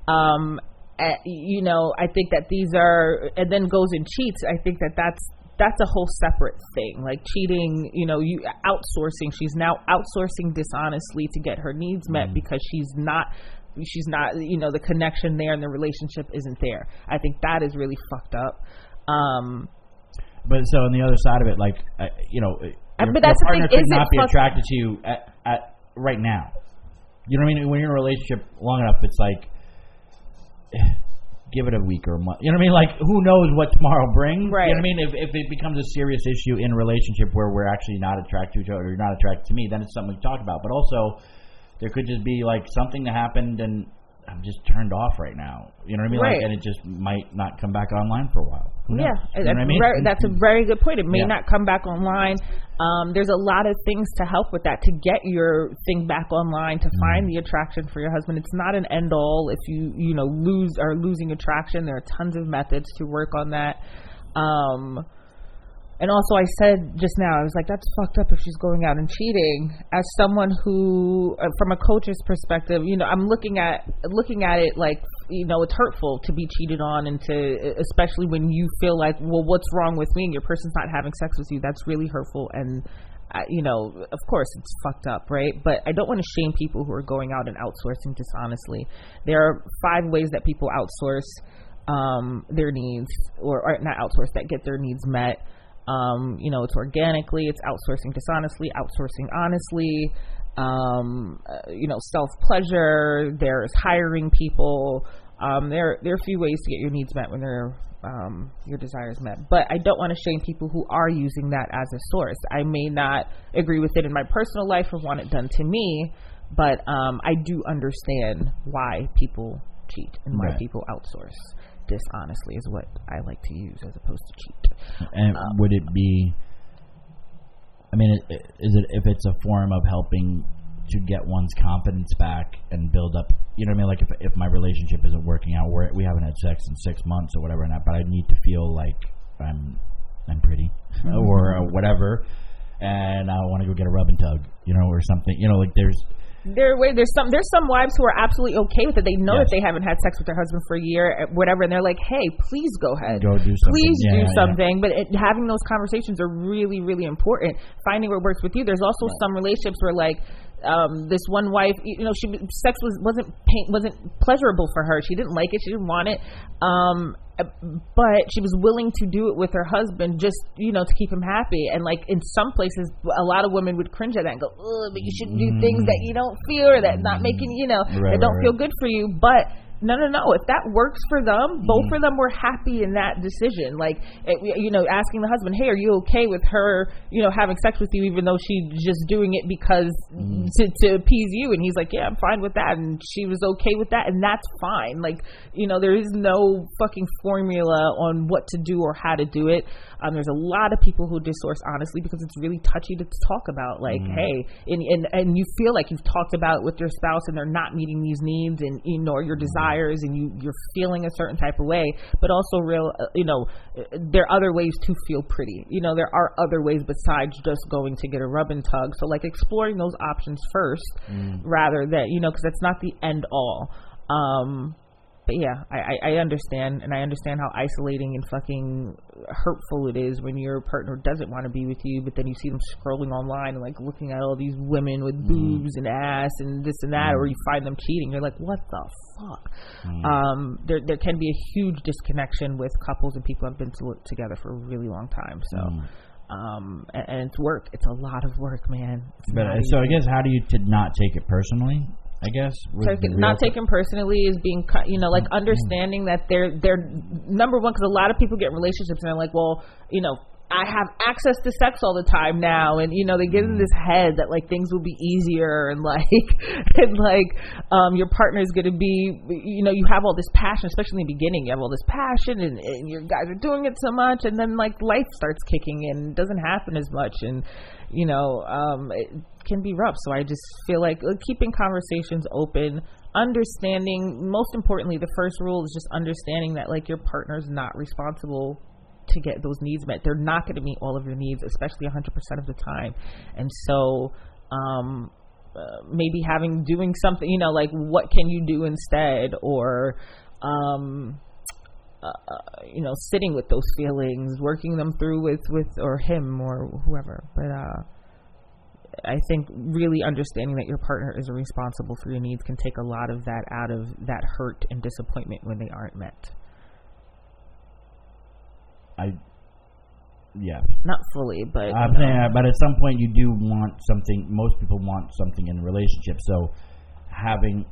I think that these are, and then goes and cheats. I think that's a whole separate thing. Cheating, you outsourcing. She's now outsourcing dishonestly to get her needs met because she's not, the connection there and the relationship isn't there. I think that is really fucked up. But so on the other side of it, but that's your partner the thing, could not be attracted to you at right now. You know what I mean? When you're in a relationship long enough, it's give it a week or a month. You know what I mean? Like, who knows what tomorrow brings? Right. You know what I mean? If it becomes a serious issue in a relationship where we're actually not attracted to each other, or you're not attracted to me, then it's something we talk about. But also, there could just be like something that happened and I'm just turned off right now. You know what I mean? Right. Like, and it just might not come back online for a while. Who knows? Yeah, You know what I mean? that's a very good point. It may Yeah. not come back online. There's a lot of things to help with that, to get your thing back online, to find the attraction for your husband. It's not an end all. If you are losing attraction, there are tons of methods to work on that. And also, I said just now, I was like, that's fucked up if she's going out and cheating. As someone who, from a coach's perspective, I'm looking at it like, it's hurtful to be cheated on, and especially when you feel like, well, what's wrong with me? And your person's not having sex with you. That's really hurtful. And, of course, it's fucked up, right? But I don't want to shame people who are going out and outsourcing dishonestly. There are 5 ways that people outsource their needs, or not outsource, that get their needs met. It's organically, it's outsourcing dishonestly, outsourcing honestly, self-pleasure, there's hiring people. There are a few ways to get your needs met when your desires met. But I don't want to shame people who are using that as a source. I may not agree with it in my personal life or want it done to me, but I do understand why people cheat and why people outsource. Dishonestly is what I like to use as opposed to cheat. And would it be, is it, if it's a form of helping to get one's confidence back and build up, like if my relationship isn't working out, we haven't had sex in 6 months or whatever, but I need to feel like I'm pretty or whatever, and I want to go get a rub and tug, or something, there's some wives who are absolutely okay with it. They know that they haven't had sex with their husband for a year, whatever, and they're like, hey, please go ahead. Go do something. Please do something. But having those conversations are really, really important. Finding what works with you. There's also some relationships where, like, this one wife, sex wasn't pleasurable for her. She didn't like it. She didn't want it. But she was willing to do it with her husband just, to keep him happy. And like in some places, a lot of women would cringe at that and go, oh, but you shouldn't do things that you don't feel, or that's not making, that don't feel good for you. But no. If that works for them, both of them were happy in that decision. Like, asking the husband, hey, are you okay with her, having sex with you, even though she's just doing it because to appease you? And he's like, yeah, I'm fine with that. And she was okay with that. And that's fine. Like, there is no fucking formula on what to do or how to do it. There's a lot of people who disource honestly because it's really touchy to talk about. Like, hey, and you feel like you've talked about it with your spouse and they're not meeting these needs and, or your desires, and you're feeling a certain type of way, but also there are other ways to feel pretty. There are other ways besides just going to get a rub and tug. So like exploring those options first rather than, because that's not the end all. But yeah, I understand, and I understand how isolating and fucking hurtful it is when your partner doesn't want to be with you, but then you see them scrolling online and like looking at all these women with boobs and ass and this and that, or you find them cheating. You're like, what the fuck? There can be a huge disconnection with couples and people who have been together for a really long time. So. And it's work. It's a lot of work, man. But so I guess, how do you not take it personally? I guess not taken personally is being, like understanding that they're number one, because a lot of people get in relationships and they're like, well, I have access to sex all the time now, and they get in this head that like things will be easier, and your partner is going to be, you have all this passion, especially in the beginning. You have all this passion, and your guys are doing it so much, and then like life starts kicking in, it doesn't happen as much, and it can be rough. So I just feel like keeping conversations open, understanding, most importantly, the first rule is just understanding that like your partner's not responsible to get those needs met. They're not going to meet all of your needs, especially 100% of the time. And so maybe doing something, like what can you do instead, or sitting with those feelings, working them through with or him or whoever. But I think really understanding that your partner is responsible for your needs can take a lot of that out of that hurt and disappointment when they aren't met. Not fully, but but at some point you do want something. Most people want something in a relationship, so having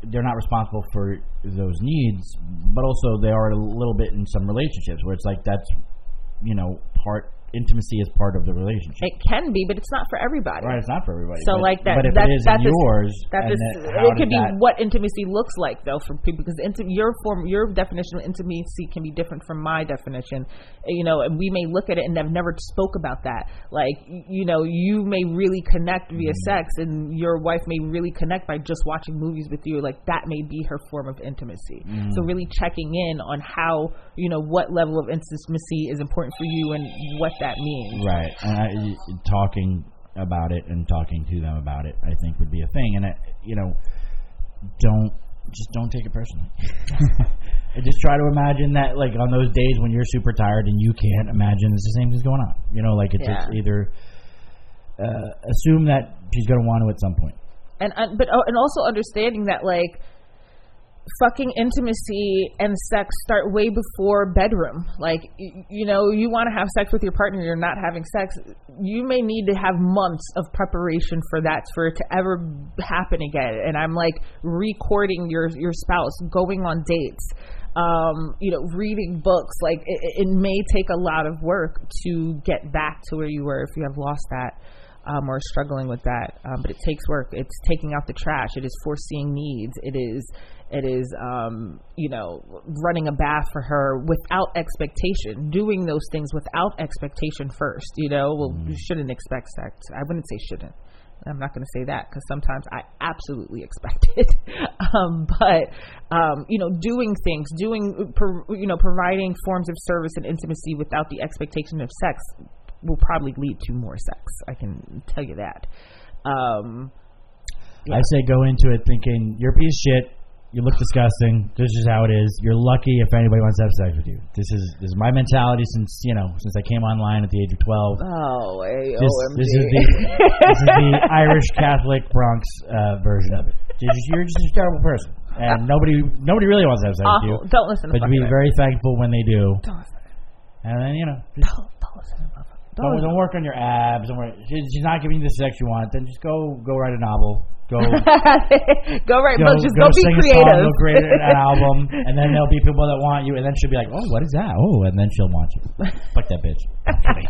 they're not responsible for those needs, but also they are a little bit in some relationships where it's like that's, intimacy is part of the relationship. It can be, but it's not for everybody. Right, it's not for everybody. So but it is in yours, it could be what intimacy looks like though for people, because your definition of intimacy can be different from my definition. And we may look at it and have never spoke about that. Like, you may really connect via sex, and your wife may really connect by just watching movies with you. Like, that may be her form of intimacy. So really checking in on how, what level of intimacy is important for you and what that means. Right. And talking about it and talking to them about it, I think, would be a thing. And don't take it personally. And just try to imagine that, like, on those days when you're super tired and you can't imagine it's the same thing's going on. It's either assume that she's going to want to at some point. But also understanding that, like, fucking intimacy and sex start way before bedroom. Like, you want to have sex with your partner, you're not having sex, you may need to have months of preparation for that, for it to ever happen again. And I'm like, recording your spouse, going on dates, reading books. Like, it may take a lot of work to get back to where you were if you have lost that. Or struggling with that, but it takes work. It's taking out the trash. It is foreseeing needs. It is running a bath for her without expectation, doing those things without expectation first. You shouldn't expect sex. I wouldn't say shouldn't. I'm not going to say that, because sometimes I absolutely expect it. Doing things, providing forms of service and intimacy without the expectation of sex will probably lead to more sex. I can tell you that. I say go into it thinking you're a piece of shit, you look disgusting, this is how it is, you're lucky if anybody wants to have sex with you. This is my mentality since I came online at the age of 12. Oh, OMG. This is the Irish Catholic Bronx version of it. You're just a terrible person, and nobody really wants to have sex with you. Don't listen to But be very thankful when they do. Don't listen. And then don't listen to don't work on your abs. She's not giving you the sex you want. Then just go write a novel. Go write books. Just go be creative. Go create an album, and then there'll be people that want you, and then she'll be like, "Oh, what is that?" Oh, and then she'll want you. Fuck that bitch. Sorry.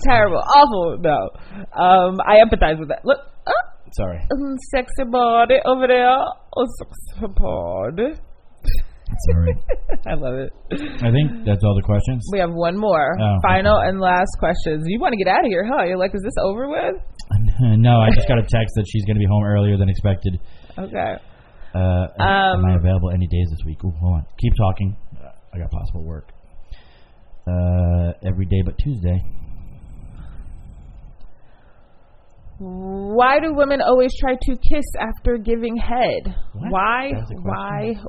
Terrible, awful. No, I empathize with that. Look, sorry. Sexy body over there. Oh, sexy body. Sorry. I love it. I think that's all the questions. We have one more. Final and last questions. You want to get out of here, huh? You're like, is this over with? No, I just got a text that she's going to be home earlier than expected. Okay. Am I available any days this week? Ooh, hold on. Keep talking. I got possible work. Every day but Tuesday. Why do women always try to kiss after giving head? What?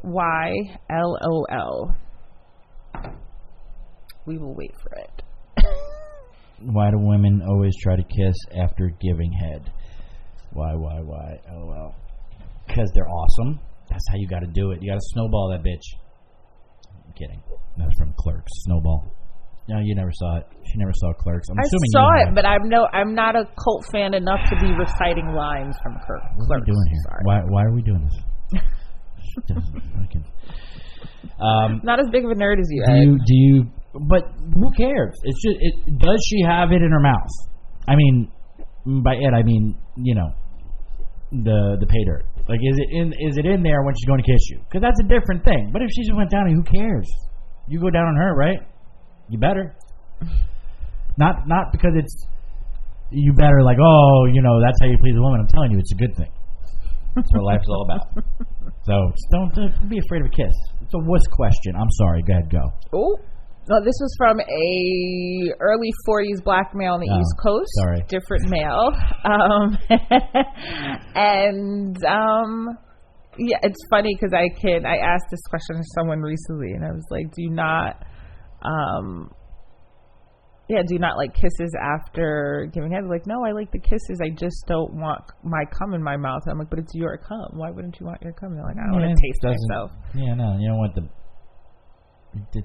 Why? LOL. We will wait for it. Why do women always try to kiss after giving head? Why? LOL. Because they're awesome. That's how you got to do it. You got to snowball that bitch. I'm kidding. That was from Clerks. Snowball. No, you never saw it. She never saw Clerks. I saw it, but I'm not a cult fan enough to be reciting lines from Clerks. What are we doing here? Sorry. Why are we doing this? Not as big of a nerd as you. Do you? But who cares? It's just. Does she have it in her mouth? I mean, by it I mean the pay dirt. Like, is it in there when she's going to kiss you? Because that's a different thing. But if she just went down, who cares? You go down on her, right? You better. Not because it's you better, like, oh, that's how you please a woman. I'm telling you, it's a good thing. That's what life is all about. So just don't be afraid of a kiss. It's a wuss question. I'm sorry. Go ahead, go. Oh, no, this was from a early 40s black male on the East Coast. Sorry. Different male. Yeah, it's funny because I asked this question to someone recently, and I was like, do you not like kisses after giving head? Like, no, I like the kisses. I just don't want my cum in my mouth. I'm like, but it's your cum. Why wouldn't you want your cum? They're like, I don't want to taste myself. Yeah, no, you don't want the.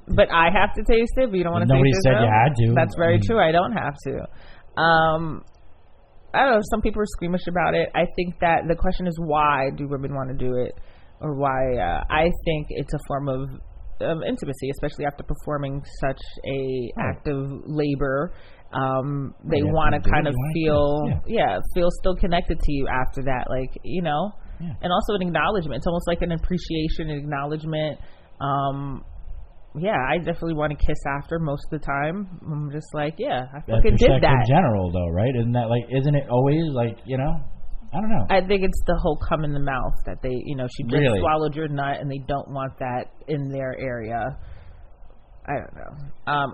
But I have to taste it, but you don't want to taste it. Nobody said you had to. That's very true. I don't have to. I don't know. Some people are squeamish about it. I think that the question is, why do women want to do it, or why? I think it's a form of intimacy, especially after performing such a active labor. They want to kind of feel still connected to you after that, like, you know, and also an acknowledgement. It's almost like an appreciation, an acknowledgement. I definitely want to kiss after most of the time. I'm just like, I fucking did that. In general, though, right? Isn't it always like, you know? I don't know. I think it's the whole cum in the mouth that they, you know, she just swallowed your nut and they don't want that in their area. I don't know.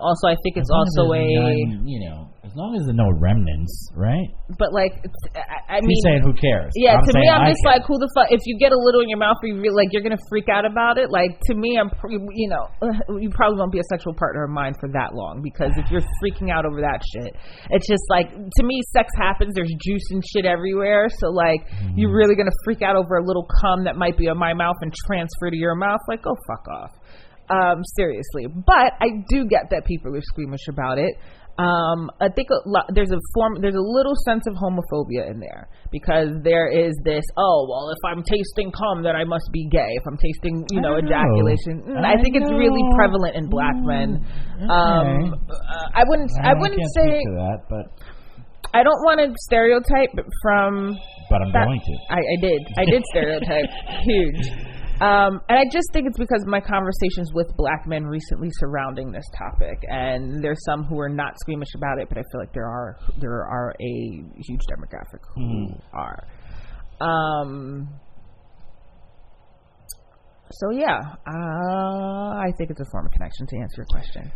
Also, I think it's also as long as there's no remnants, right? But like, I mean, he's saying who cares? Yeah, to me, I'm just like, who the fuck? If you get a little in your mouth, you're gonna freak out about it. Like, to me, you probably won't be a sexual partner of mine for that long, because if you're freaking out over that shit, it's just like, to me, sex happens. There's juice and shit everywhere. So like, you're really gonna freak out over a little cum that might be in my mouth and transfer to your mouth? Like, go fuck off. Seriously. But I do get that people are squeamish about it. I think there's a little sense of homophobia in there, because there is this, if I'm tasting cum, then I must be gay. If I'm tasting, ejaculation, I think it's really prevalent in black men. I wouldn't say to that, but I don't want to stereotype from. But I'm going to. I did stereotype. Huge. And I just think it's because of my conversations with black men recently surrounding this topic, and there's some who are not squeamish about it, but I feel like there are a huge demographic who are. I think it's a form of connection, to answer your question.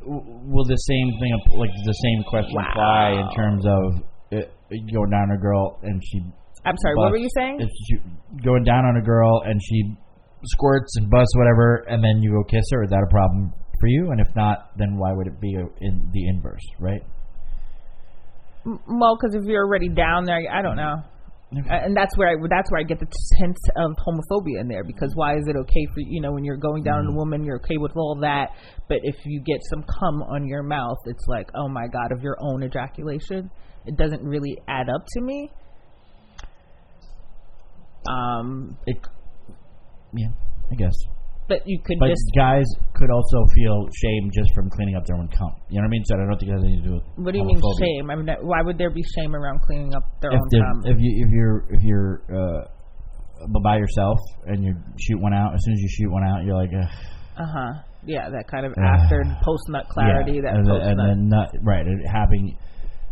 Will the same question apply in terms of going down a girl and she? I'm sorry, what were you saying? If you going down on a girl and she squirts and busts whatever, and then you go kiss her, is that a problem for you? And if not, then why would it be in the inverse, right? Well, because if you're already down there, I don't know. Okay. And that's where I get the sense of homophobia in there, because why is it okay for, when you're going down on a woman, you're okay with all that, but if you get some cum on your mouth, it's like, oh my God, of your own ejaculation? It doesn't really add up to me. I guess. But guys could also feel shame just from cleaning up their own cum. You know what I mean? So I don't think it has anything to do with. What do you mean shame? I mean, why would there be shame around cleaning up their own cum? If you're by yourself and you shoot one out, as soon as you shoot one out, you're like, yeah, that kind of after post nut clarity.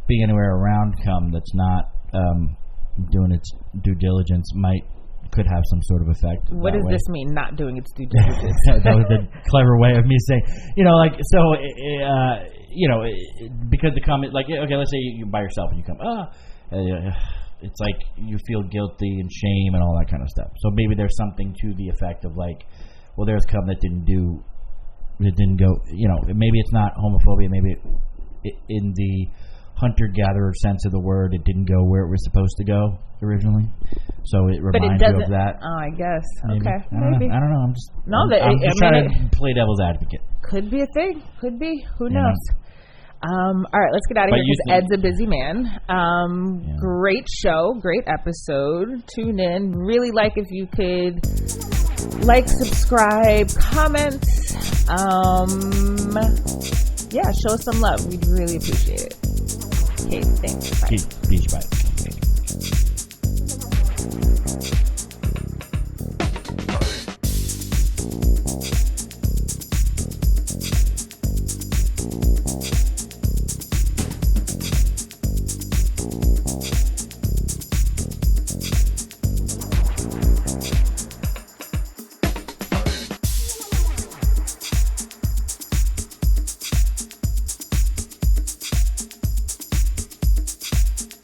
Being anywhere around cum that's not doing its due diligence could have some sort of effect. What does this mean, not doing its due diligence? That was a clever way of me saying, because the cum, okay, let's say you by yourself and you come, it's like you feel guilty and shame and all that kind of stuff. So maybe there's something to the effect of like, well, there's cum that didn't go, maybe it's not homophobia, maybe in the hunter-gatherer sense of the word, it didn't go where it was supposed to go originally, so it reminds you of that. Oh, I guess. Maybe. Okay, maybe. I don't know. I'm just trying to play devil's advocate. Could be a thing. Could be. Who knows? All right, let's get out of here because Ed's a busy man. Great show, great episode. Tune in. Really like if you could like, subscribe, comment. Show us some love. We'd really appreciate it. Okay, thanks. Bye. Peace. Bye.